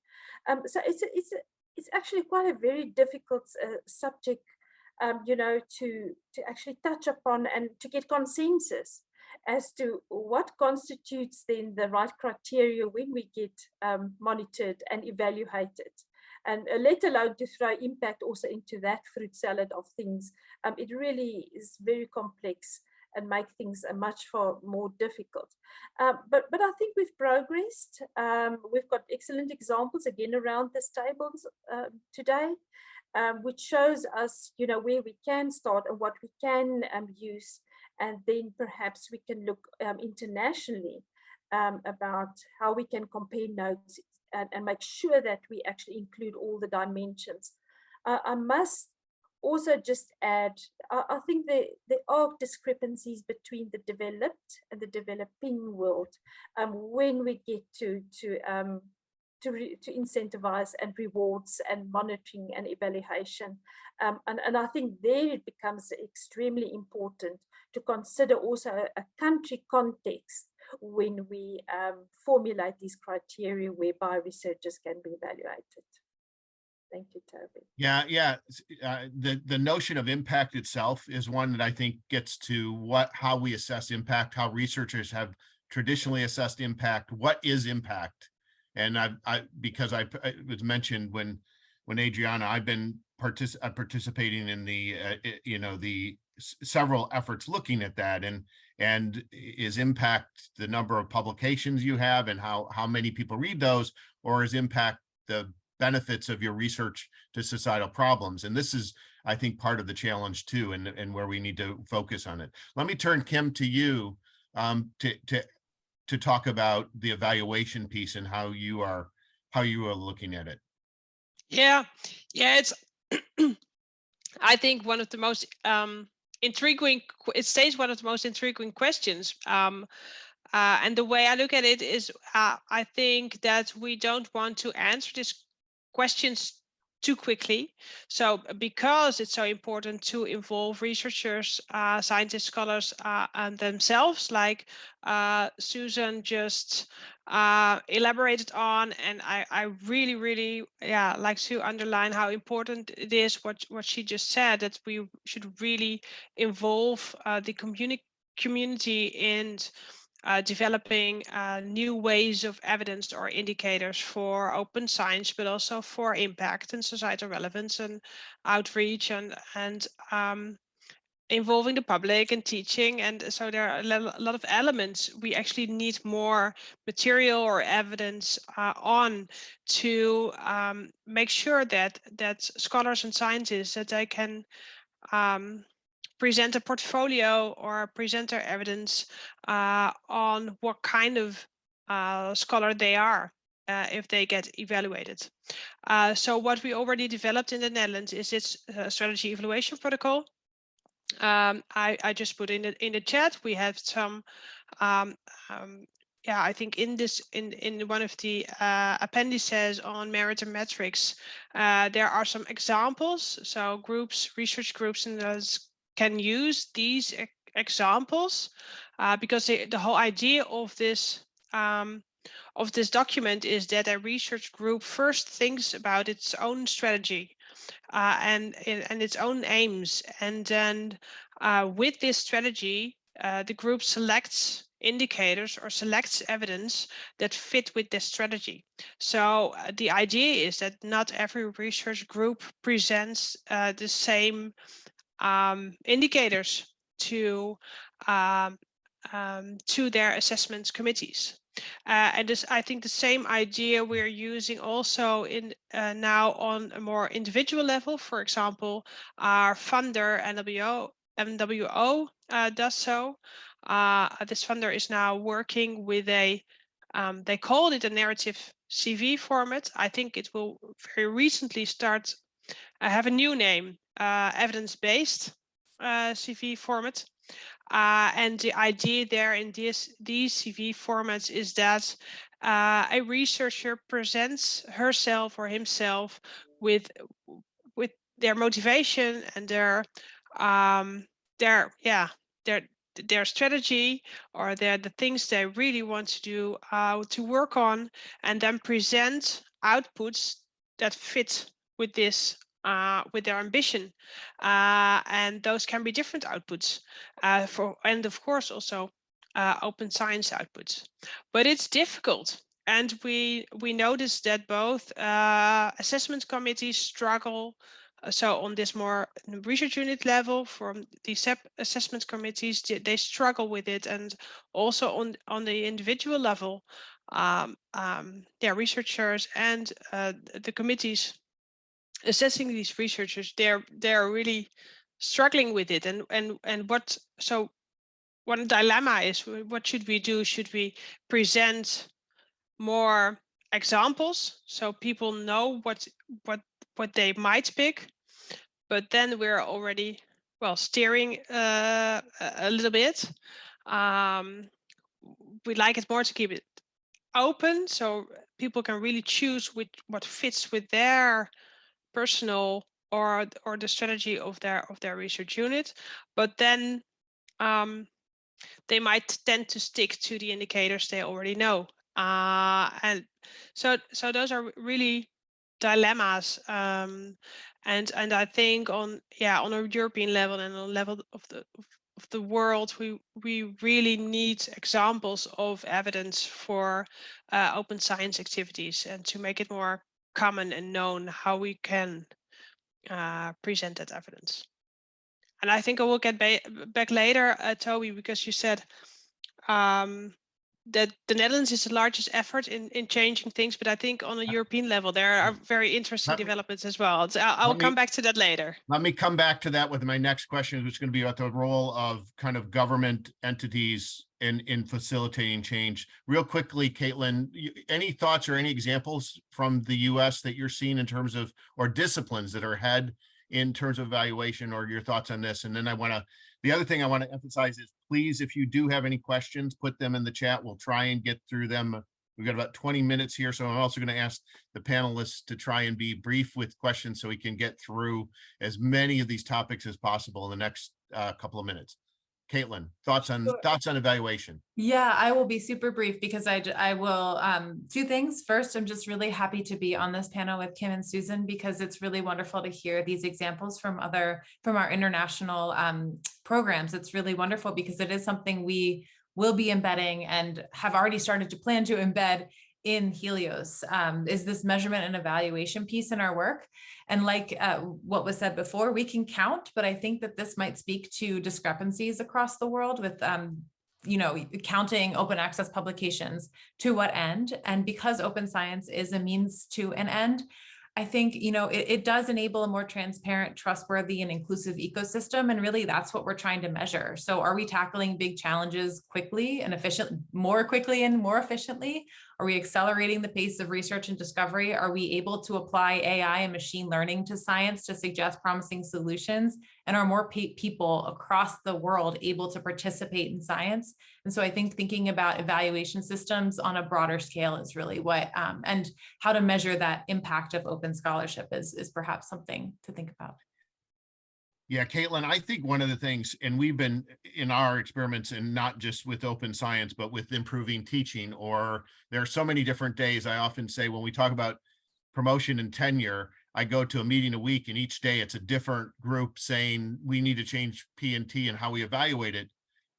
So it's actually quite a very difficult subject, you know, to actually touch upon and to get consensus as to what constitutes then the right criteria when we get monitored and evaluated. And let alone to throw impact also into that fruit salad of things. It really is very complex and make things much far more difficult. But I think we've progressed. We've got excellent examples again around this table today, which shows us, you know, where we can start and what we can use. And then perhaps we can look internationally about how we can compare notes and make sure that we actually include all the dimensions. I must also just add, I think there are discrepancies between the developed and the developing world when we get to incentivize and rewards and monitoring and evaluation. And I think there it becomes extremely important to consider also a country context when we formulate these criteria whereby researchers can be evaluated. Thank you, Toby. Yeah. The notion of impact itself is one that I think gets to how we assess impact, how researchers have traditionally assessed impact. What is impact? And it was mentioned when Adriana, I've been participating in the the several efforts looking at that, and is impact the number of publications you have and how many people read those, or is impact the benefits of your research to societal problems? And this is, I think, part of the challenge too, and where we need to focus on it. Let me turn, Kim, to you to talk about the evaluation piece and how you are looking at it. Yeah, it's I think one of the most intriguing, it stays one of the most intriguing questions. And the way I look at it is, I think that we don't want to answer these questions too quickly. So because it's so important to involve researchers, scientists, scholars, and themselves, like Susan just elaborated on, and I really like to underline how important it is what she just said, that we should really involve the community in developing new ways of evidence or indicators for open science, but also for impact and societal relevance and outreach and involving the public and teaching. And so there are a lot of elements we actually need more material or evidence on to make sure that scholars and scientists, that they can present a portfolio or present their evidence on what kind of scholar they are if they get evaluated. So what we already developed in the Netherlands is this strategy evaluation protocol. I just put in the chat. We have some yeah, I think in one of the appendices on merit and metrics, there are some examples. So research groups in those can use these examples because the whole idea of this document is that a research group first thinks about its own strategy and its own aims, and then with this strategy, the group selects indicators or selects evidence that fit with this strategy. So the idea is that not every research group presents the same indicators to their assessment committees. And this, I think, the same idea we're using also in now on a more individual level. For example, our funder MWO does so. This funder is now working with a, they called it a narrative CV format. I think it will very recently start, have a new name, evidence-based CV format. And the idea there in these CV formats is that a researcher presents herself or himself with their motivation and their strategy, or the things they really want to do to work on, and then present outputs that fit with this with their ambition, and those can be different outputs and of course also open science outputs. But it's difficult, and we notice that both assessment committees struggle. So on this more research unit level, from the assessment committees, they struggle with it, and also on the individual level, researchers and the committees assessing these researchers, they're really struggling with it. And what one dilemma is, what should we do? Should we present more examples so people know what they might pick? But then we're already, well, steering a little bit. We'd like it more to keep it open so people can really choose what fits with their personal or the strategy of their research unit. But then they might tend to stick to the indicators they already know. And so those are really dilemmas. And I think on a European level and on the level of the world, we really need examples of evidence for open science activities, and to make it more common and known how we can present that evidence. And I think I will get back later, Toby, because you said that the Netherlands is the largest effort in changing things, but I think on a European level, there are very interesting developments as well. So I'll come back to that later. Let me come back to that with my next question, which is going to be about the role of kind of government entities in facilitating change. Real quickly, Caitlin, any thoughts or any examples from the US that you're seeing in terms of, or disciplines that are ahead in terms of evaluation, or your thoughts on this? And then the other thing I want to emphasize is, please, if you do have any questions, put them in the chat. We'll try and get through them We've got about 20 minutes here, so I'm also going to ask the panelists to try and be brief with questions so we can get through as many of these topics as possible in the next couple of minutes. Caitlin, thoughts on evaluation? Yeah, I will be super brief because I will, two things. First, I'm just really happy to be on this panel with Kim and Susan, because it's really wonderful to hear these examples from our international programs. It's really wonderful because it is something we will be embedding and have already started to plan to embed in Helios, is this measurement and evaluation piece in our work. And like what was said before, we can count, but I think that this might speak to discrepancies across the world with counting open access publications to what end. And because open science is a means to an end, I think, it does enable a more transparent, trustworthy, and inclusive ecosystem. And really, that's what we're trying to measure. So are we tackling big challenges quickly and more quickly and more efficiently? Are we accelerating the pace of research and discovery? Are we able to apply AI and machine learning to science to suggest promising solutions? And are more people across the world able to participate in science? And so I think thinking about evaluation systems on a broader scale is really what, and how to measure that impact of open scholarship is perhaps something to think about. Yeah, Caitlin, I think one of the things, and we've been in our experiments, and not just with open science, but with improving teaching, or there are so many different days. I often say when we talk about promotion and tenure, I go to a meeting a week, and each day it's a different group saying we need to change P&T and how we evaluate it,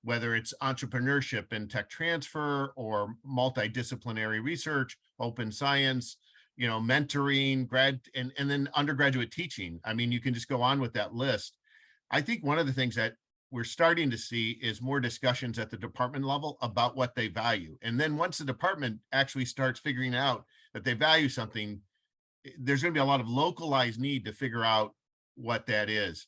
whether it's entrepreneurship and tech transfer or multidisciplinary research, open science, mentoring, and then undergraduate teaching. I mean, you can just go on with that list. I think one of the things that we're starting to see is more discussions at the department level about what they value. And then once the department actually starts figuring out that they value something, there's going to be a lot of localized need to figure out what that is.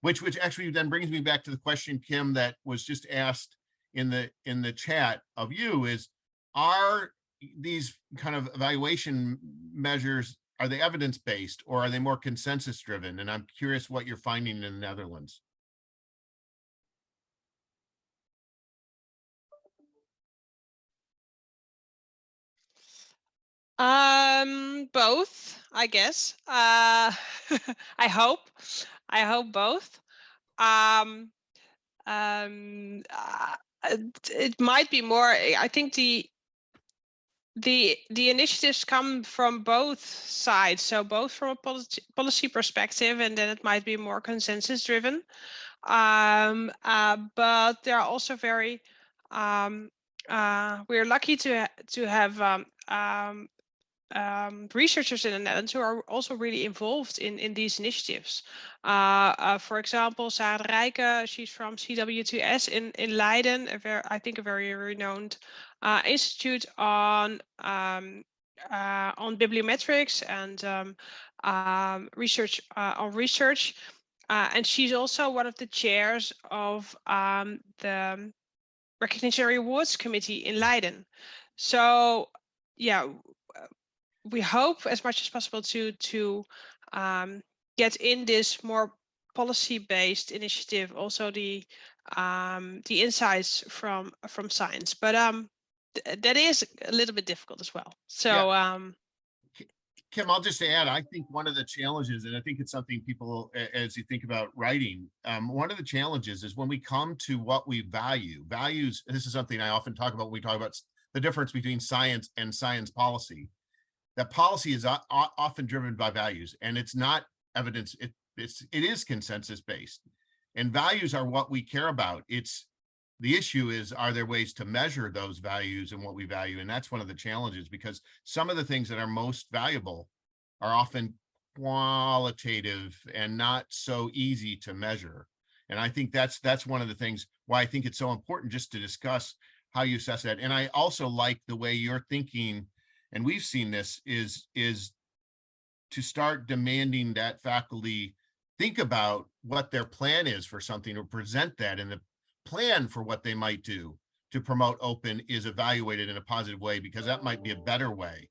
Which actually then brings me back to the question, Kim, that was just asked in the chat of you is, are these kind of evaluation measures, are they evidence-based or are they more consensus-driven? And I'm curious what you're finding in the Netherlands. Both, I guess. I hope both. It might be more. I think the initiatives come from both sides, so both from a policy perspective, and then it might be more consensus driven. But they're also very. We're lucky to have researchers in the Netherlands who are also really involved in these initiatives. For example, Sarah de Rijke, she's from CW2S in Leiden, I think a very renowned institute on bibliometrics and research on research. And she's also one of the chairs of the Recognition and Rewards Committee in Leiden. So, yeah, we hope as much as possible to get in this more policy-based initiative also the insights from science, but that is a little bit difficult as well. So yeah. Kim, I'll just add, I think one of the challenges, and I think it's something people, as you think about writing, one of the challenges is when we come to what we value. Values, this is something I often talk about when we talk about the difference between science and science policy. That policy is often driven by values, and it's not evidence. It is consensus based, and values are what we care about. The issue is, are there ways to measure those values and what we value? And that's one of the challenges, because some of the things that are most valuable are often qualitative and not so easy to measure. And I think that's one of the things why I think it's so important just to discuss how you assess that. And I also like the way you're thinking, and we've seen this, is to start demanding that faculty think about what their plan is for something, or present that, and the plan for what they might do to promote open is evaluated in a positive way, because that might be a better way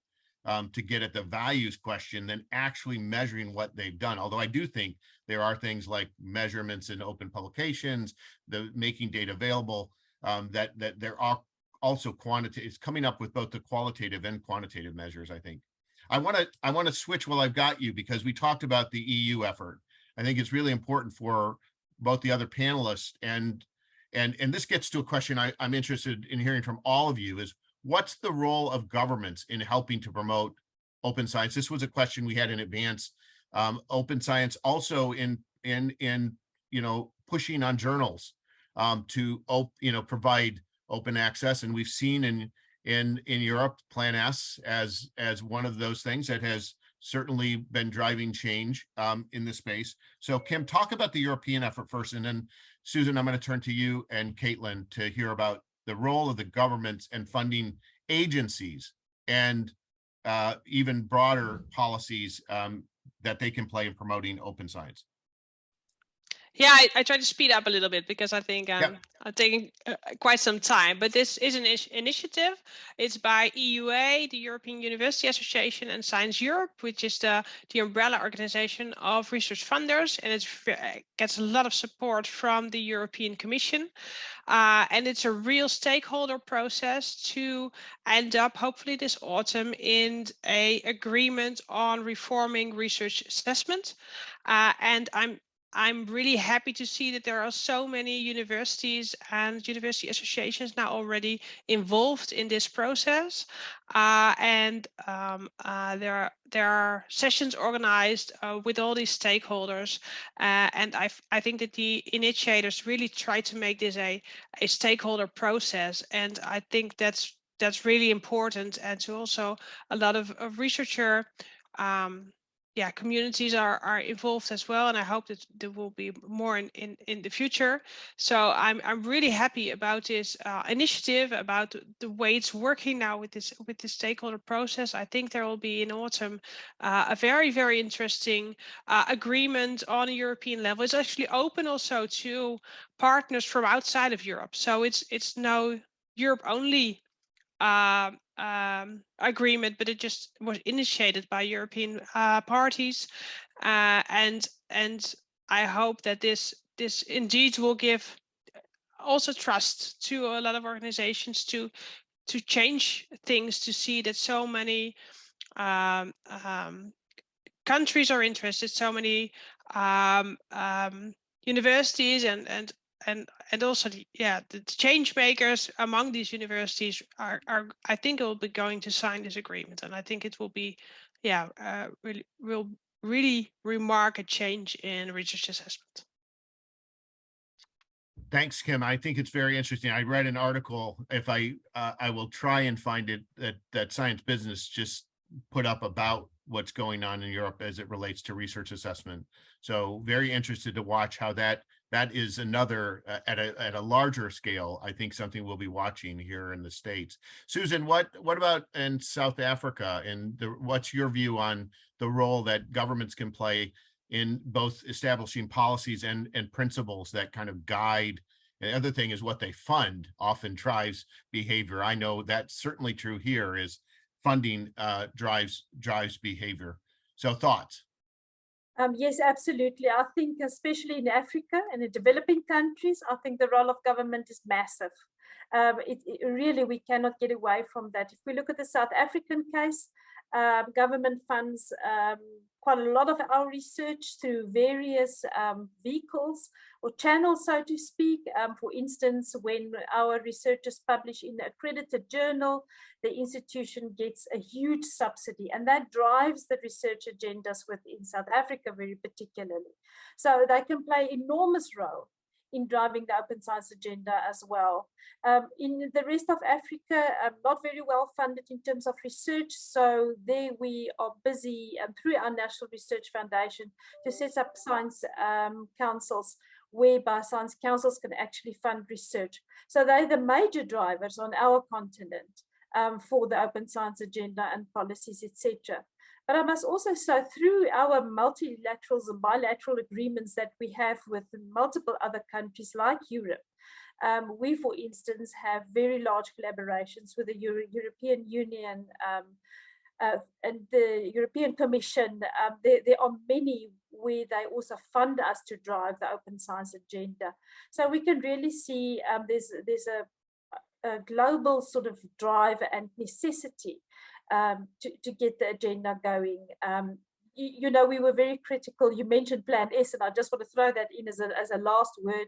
to get at the values question than actually measuring what they've done. Although I do think there are things like measurements in open publications, the making data available, that there are also quantitative. It's coming up with both the qualitative and quantitative measures, I think. I want to switch while I've got you, because we talked about the EU effort. I think it's really important for both the other panelists, and this gets to a question I'm interested in hearing from all of you, is what's the role of governments in helping to promote open science? This was a question we had in advance. Open science also in pushing on journals to provide open access, and we've seen in Europe Plan S as one of those things that has certainly been driving change in this space. So Kim, talk about the European effort first, and then Susan, I'm going to turn to you and Caitlin to hear about the role of the governments and funding agencies and even broader policies that they can play in promoting open science. Yeah, I try to speed up a little bit because I think I'm taking quite some time, but this is an initiative. It's by EUA, the European University Association, and Science Europe, which is the umbrella organization of research funders, and it gets a lot of support from the European Commission. And it's a real stakeholder process to end up, hopefully this autumn, in an agreement on reforming research assessment. And I'm really happy to see that there are so many universities and university associations now already involved in this process. And there are sessions organized with all these stakeholders. And I think that the initiators really try to make this a stakeholder process. And I think that's really important. And to also a lot of researcher communities are involved as well, and I hope that there will be more in the future. So I'm really happy about this initiative, about the way it's working now with this stakeholder process. I think there will be in autumn a very, very interesting agreement on a European level. It's actually open also to partners from outside of Europe, so it's no Europe only agreement, but it just was initiated by European parties, and I hope that this indeed will give also trust to a lot of organizations to change things, to see that so many countries are interested, so many universities and also the change makers among these universities are I think will be going to sign this agreement, and I think it will be really remark a change in research assessment. Thanks, Kim. I think it's very interesting. I read an article, if I will try and find it, that Science Business just put up about what's going on in Europe as it relates to research assessment. So very interested to watch how that is another at a larger scale. I think something we'll be watching here in the States. Susan, what about in South Africa, and what's your view on the role that governments can play in both establishing policies and principles that kind of guide? And the other thing is what they fund often drives behavior. I know that's certainly true here, is funding drives behavior. So thoughts? Yes, absolutely. I think especially in Africa and in developing countries, I think the role of government is massive. Really, we cannot get away from that. If we look at the South African case, government funds quite a lot of our research through various vehicles or channels, so to speak. For instance, when our researchers publish in an accredited journal, the institution gets a huge subsidy, and that drives the research agendas within South Africa very particularly. So they can play an enormous role in driving the open science agenda as well. In the rest of Africa, not very well funded in terms of research. So there we are busy through our National Research Foundation to set up science councils, whereby science councils can actually fund research. So they're the major drivers on our continent for the open science agenda and policies, etc. But I must also say, through our multilaterals and bilateral agreements that we have with multiple other countries like Europe, we, for instance, have very large collaborations with the European Union and the European Commission. There are many where they also fund us to drive the open science agenda. So we can really see there's a global sort of drive and necessity to get the agenda going. You know, we were very critical. You mentioned Plan S, and I just want to throw that in as a last word.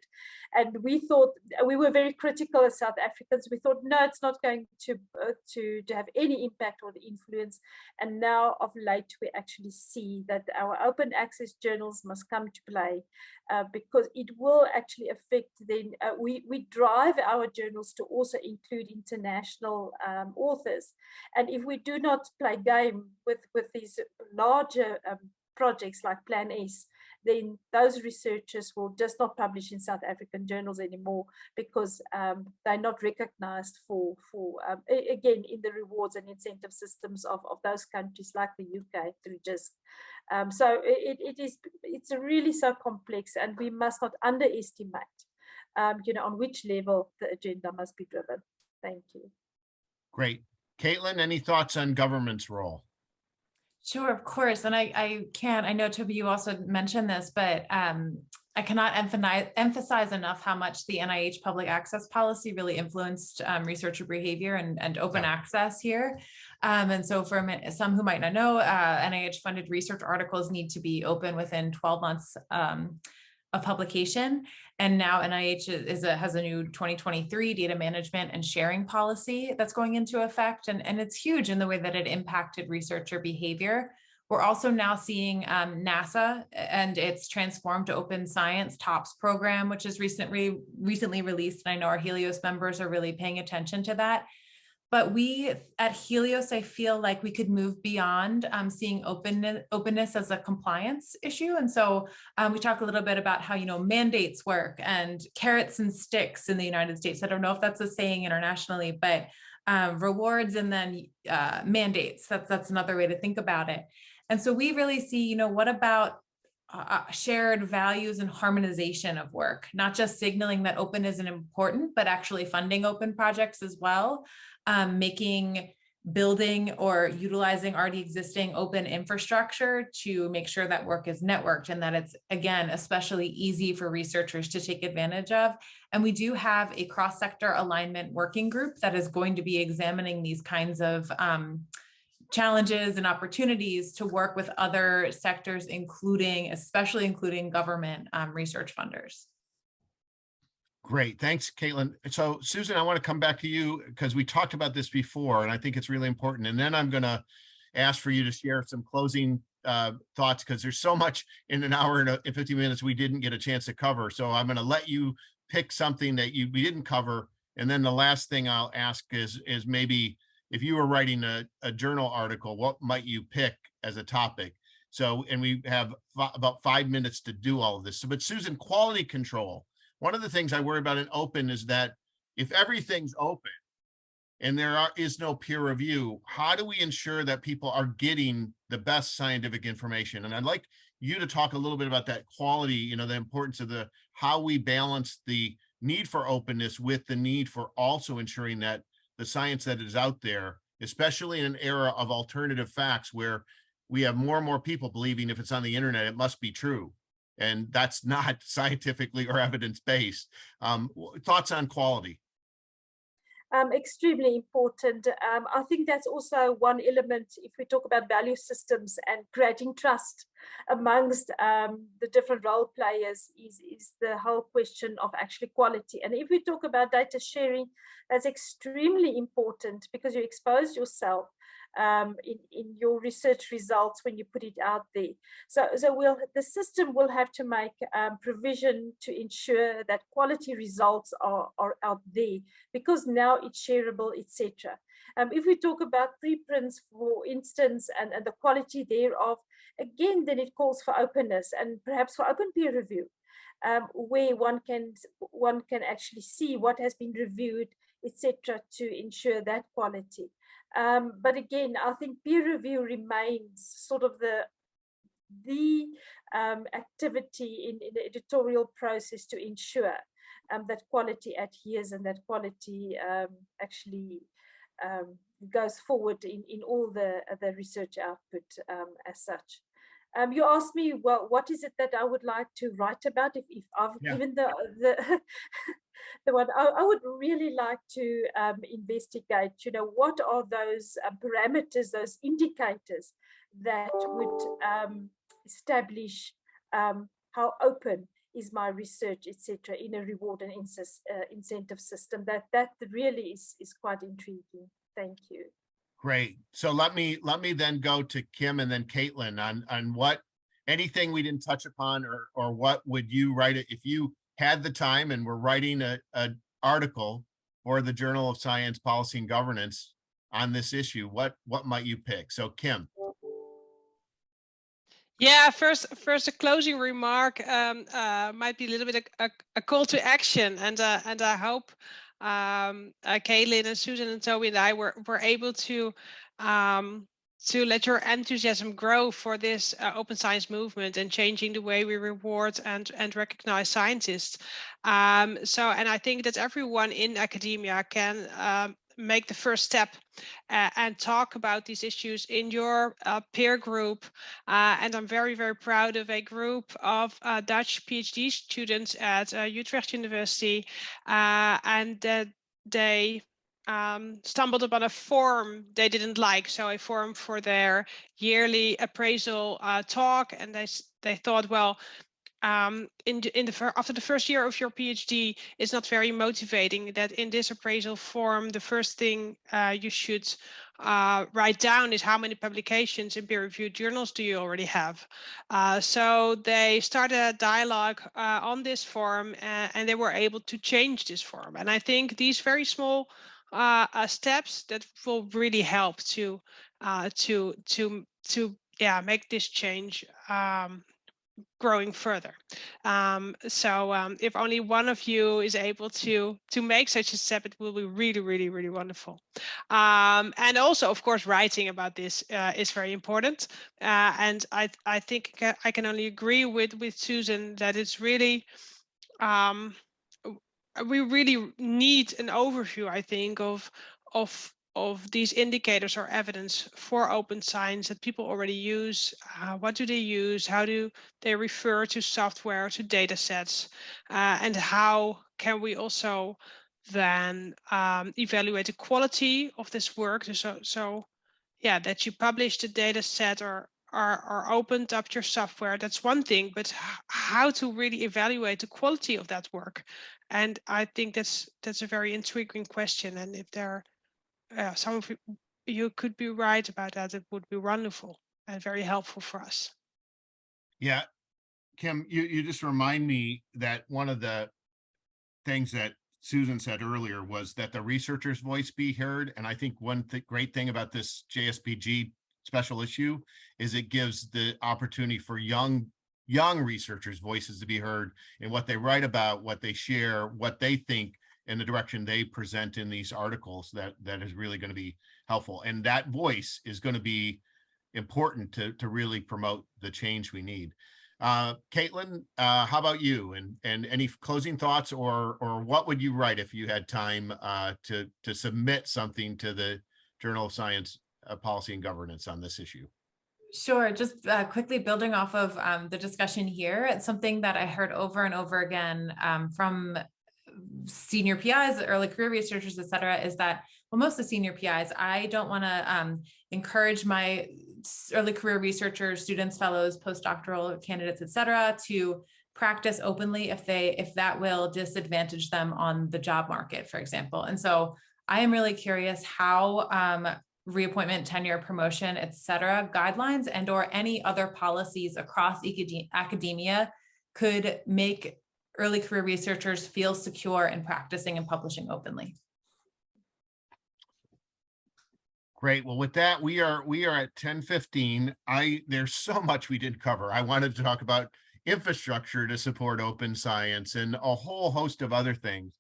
And we thought, we were very critical as South Africans. We thought, no, it's not going to have any impact or influence. And now of late, we actually see that our open access journals must come to play, because it will actually affect then, we drive our journals to also include international authors. And if we do not play game with these larger projects like Plan S, then those researchers will just not publish in South African journals anymore, because they're not recognized for again, in the rewards and incentive systems of those countries like the UK through JSPG. So it's really so complex, and we must not underestimate you know, on which level the agenda must be driven. Thank you. Great. Caitlin, any thoughts on government's role? Sure, of course. And I know, Toby, you also mentioned this, but I cannot emphasize enough how much the NIH public access policy really influenced researcher behavior and open access here. And so for some who might not know, NIH funded research articles need to be open within 12 months of publication. And now NIH has a new 2023 data management and sharing policy that's going into effect. And it's huge in the way that it impacted researcher behavior. We're also now seeing NASA and its Transform to Open Science TOPS program, which is recently released. And I know our Helios members are really paying attention to that. But we at Helios, I feel like we could move beyond seeing openness as a compliance issue. And so we talk a little bit about how, you know, mandates work and carrots and sticks in the United States. I don't know if that's a saying internationally, but rewards and then mandates, that's another way to think about it. And so we really see, you know, what about shared values and harmonization of work, not just signaling that open isn't important, but actually funding open projects as well. Building or utilizing already existing open infrastructure to make sure that work is networked and that it's, again, especially easy for researchers to take advantage of. And we do have a cross-sector alignment working group that is going to be examining these kinds of challenges and opportunities to work with other sectors, especially including government research funders. Great. Thanks, Caitlin. So Susan, I want to come back to you because we talked about this before, and I think it's really important. And then I'm going to ask for you to share some closing thoughts, because there's so much in an hour and 50 minutes we didn't get a chance to cover. So I'm going to let you pick something that we didn't cover. And then the last thing I'll ask is maybe if you were writing a journal article, what might you pick as a topic? So, and we have about 5 minutes to do all of this. So, but Susan, quality control. One of the things I worry about in open is that if everything's open and there is no peer review, how do we ensure that people are getting the best scientific information? And I'd like you to talk a little bit about that quality, you know, the importance of how we balance the need for openness with the need for also ensuring that the science that is out there, especially in an era of alternative facts where we have more and more people believing if it's on the internet, it must be true. And that's not scientifically or evidence-based. Thoughts on quality? Extremely important. I think that's also one element if we talk about value systems and creating trust amongst the different role players is the whole question of actually quality. And if we talk about data sharing, that's extremely important because you expose yourself in your research results when you put it out there. So the system will have to make provision to ensure that quality results are out there, because now it's shareable, etc. If we talk about preprints, for instance, and the quality thereof, again, then it calls for openness and perhaps for open peer review, where one can actually see what has been reviewed, etc., to ensure that quality. But again, I think peer review remains sort of the activity in the editorial process to ensure that quality adheres and that quality actually goes forward in all the research output as such. You asked me, well, what is it that I would like to write about if I've given the the one I would really like to investigate, what are those parameters, those indicators that would establish how open is my research, etc., in a reward and incentive system. That really is quite intriguing. Thank you. Great. So let me then go to Kim and then Caitlin on what, anything we didn't touch upon, or what would you write it if you had the time and were writing an article for the Journal of Science Policy and Governance on this issue? What might you pick? So Kim. Yeah, first a closing remark might be a little bit a call to action, and I hope Caitlin and Susan and Toby and I were able to let your enthusiasm grow for this open science movement and changing the way we reward and recognize scientists. And I think that everyone in academia can make the first step and talk about these issues in your peer group. And I'm very, very proud of a group of Dutch PhD students at Utrecht University, and that they stumbled upon a form they didn't like, so a form for their yearly appraisal talk, and they thought, well, after the first year of your PhD, it's not very motivating that in this appraisal form, the first thing you should write down is how many publications in peer-reviewed journals do you already have. So they started a dialogue on this form, and they were able to change this form. And I think these very small steps that will really help to make this change growing further. So if only one of you is able to make such a step, it will be really, really, really wonderful. And also, of course, writing about this is very important. And I think I can only agree with Susan that it's really, we really need an overview, I think, of these indicators or evidence for open science that people already use. What do they use? How do they refer to software, to data sets? And how can we also then evaluate the quality of this work? So yeah, that you publish the data set or opened up your software, that's one thing, but how to really evaluate the quality of that work? And I think that's a very intriguing question. And if there some of you could be right about that, it would be wonderful and very helpful for us. Yeah, Kim, you just remind me that one of the things that Susan said earlier was that the researcher's voice be heard. And I think one great thing about this JSPG special issue is it gives the opportunity for young researchers' voices to be heard in what they write about, what they share, what they think, in the direction they present in these articles. That is really going to be helpful. And that voice is going to be important to really promote the change we need. Caitlin, how about you? And any closing thoughts, or what would you write if you had time to submit something to the Journal of Science Policy and Governance on this issue? Sure. Just quickly building off of the discussion here, it's something that I heard over and over again from senior PIs, early career researchers, et cetera, is that, well, most of the senior PIs, I don't want to encourage my early career researchers, students, fellows, postdoctoral candidates, et cetera, to practice openly if that will disadvantage them on the job market, for example. And so I am really curious how reappointment, tenure, promotion, et cetera, guidelines and or any other policies across academia could make early career researchers feel secure in practicing and publishing openly. Great. Well, with that, we are at 10:15. There's so much we didn't cover. I wanted to talk about infrastructure to support open science and a whole host of other things.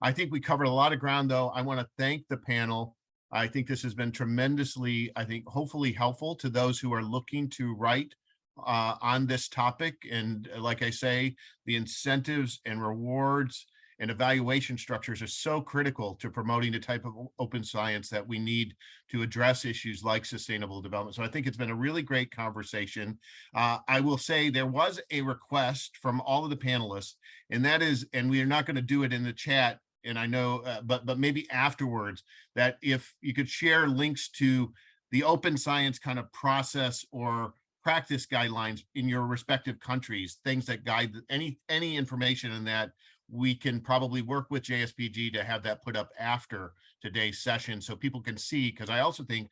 I think we covered a lot of ground, though. I want to thank the panel. I think this has been tremendously, hopefully helpful to those who are looking to write on this topic. And like I say, the incentives and rewards and evaluation structures are so critical to promoting the type of open science that we need to address issues like sustainable development. So I think it's been a really great conversation. I will say there was a request from all of the panelists, and that is, and we are not going to do it in the chat, and I know, but maybe afterwards, that if you could share links to the open science kind of process or practice guidelines in your respective countries, things that guide any information in that, we can probably work with JSPG to have that put up after today's session so people can see, because I also think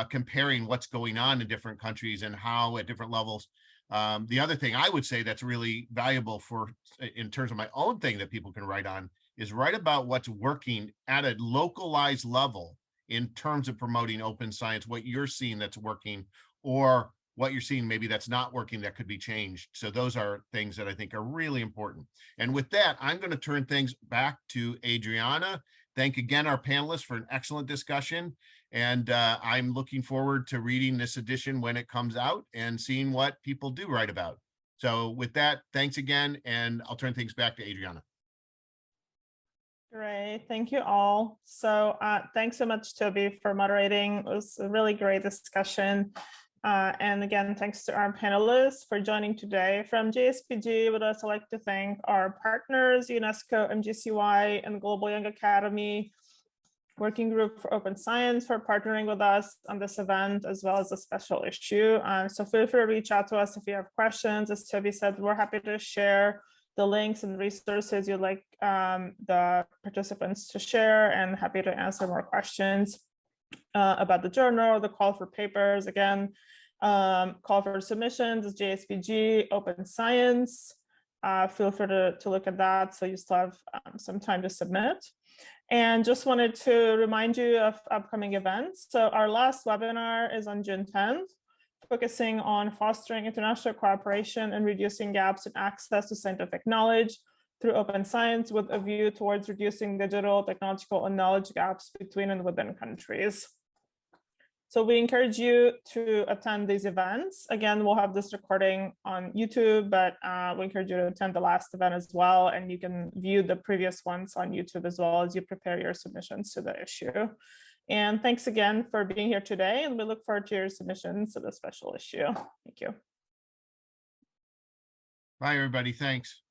comparing what's going on in different countries and how at different levels. The other thing I would say that's really valuable for, in terms of my own thing that people can write on, is write about what's working at a localized level in terms of promoting open science, what you're seeing that's working, or what you're seeing maybe that's not working that could be changed. So those are things that I think are really important. And with that, I'm going to turn things back to Adriana. Thank again our panelists for an excellent discussion. And I'm looking forward to reading this edition when it comes out and seeing what people do write about. So with that, thanks again, and I'll turn things back to Adriana. Great, thank you all. So thanks so much, Toby, for moderating. It was a really great discussion. And again, thanks to our panelists for joining today. From JSPG, would also like to thank our partners, UNESCO, MGCY, and Global Young Academy Working Group for Open Science for partnering with us on this event, as well as a special issue. So feel free to reach out to us if you have questions. As Toby said, we're happy to share the links and resources you'd like the participants to share, and happy to answer more questions about the journal, the call for papers. Again, call for submissions is JSPG Open Science. Feel free to look at that, so you still have some time to submit. And just wanted to remind you of upcoming events. So our last webinar is on June 10th, focusing on fostering international cooperation and reducing gaps in access to scientific knowledge through open science, with a view towards reducing digital, technological, and knowledge gaps between and within countries. So we encourage you to attend these events. Again, we'll have this recording on YouTube, but we encourage you to attend the last event as well. And you can view the previous ones on YouTube as well as you prepare your submissions to the issue. And thanks again for being here today. And we look forward to your submissions to the special issue. Thank you. Bye, everybody. Thanks.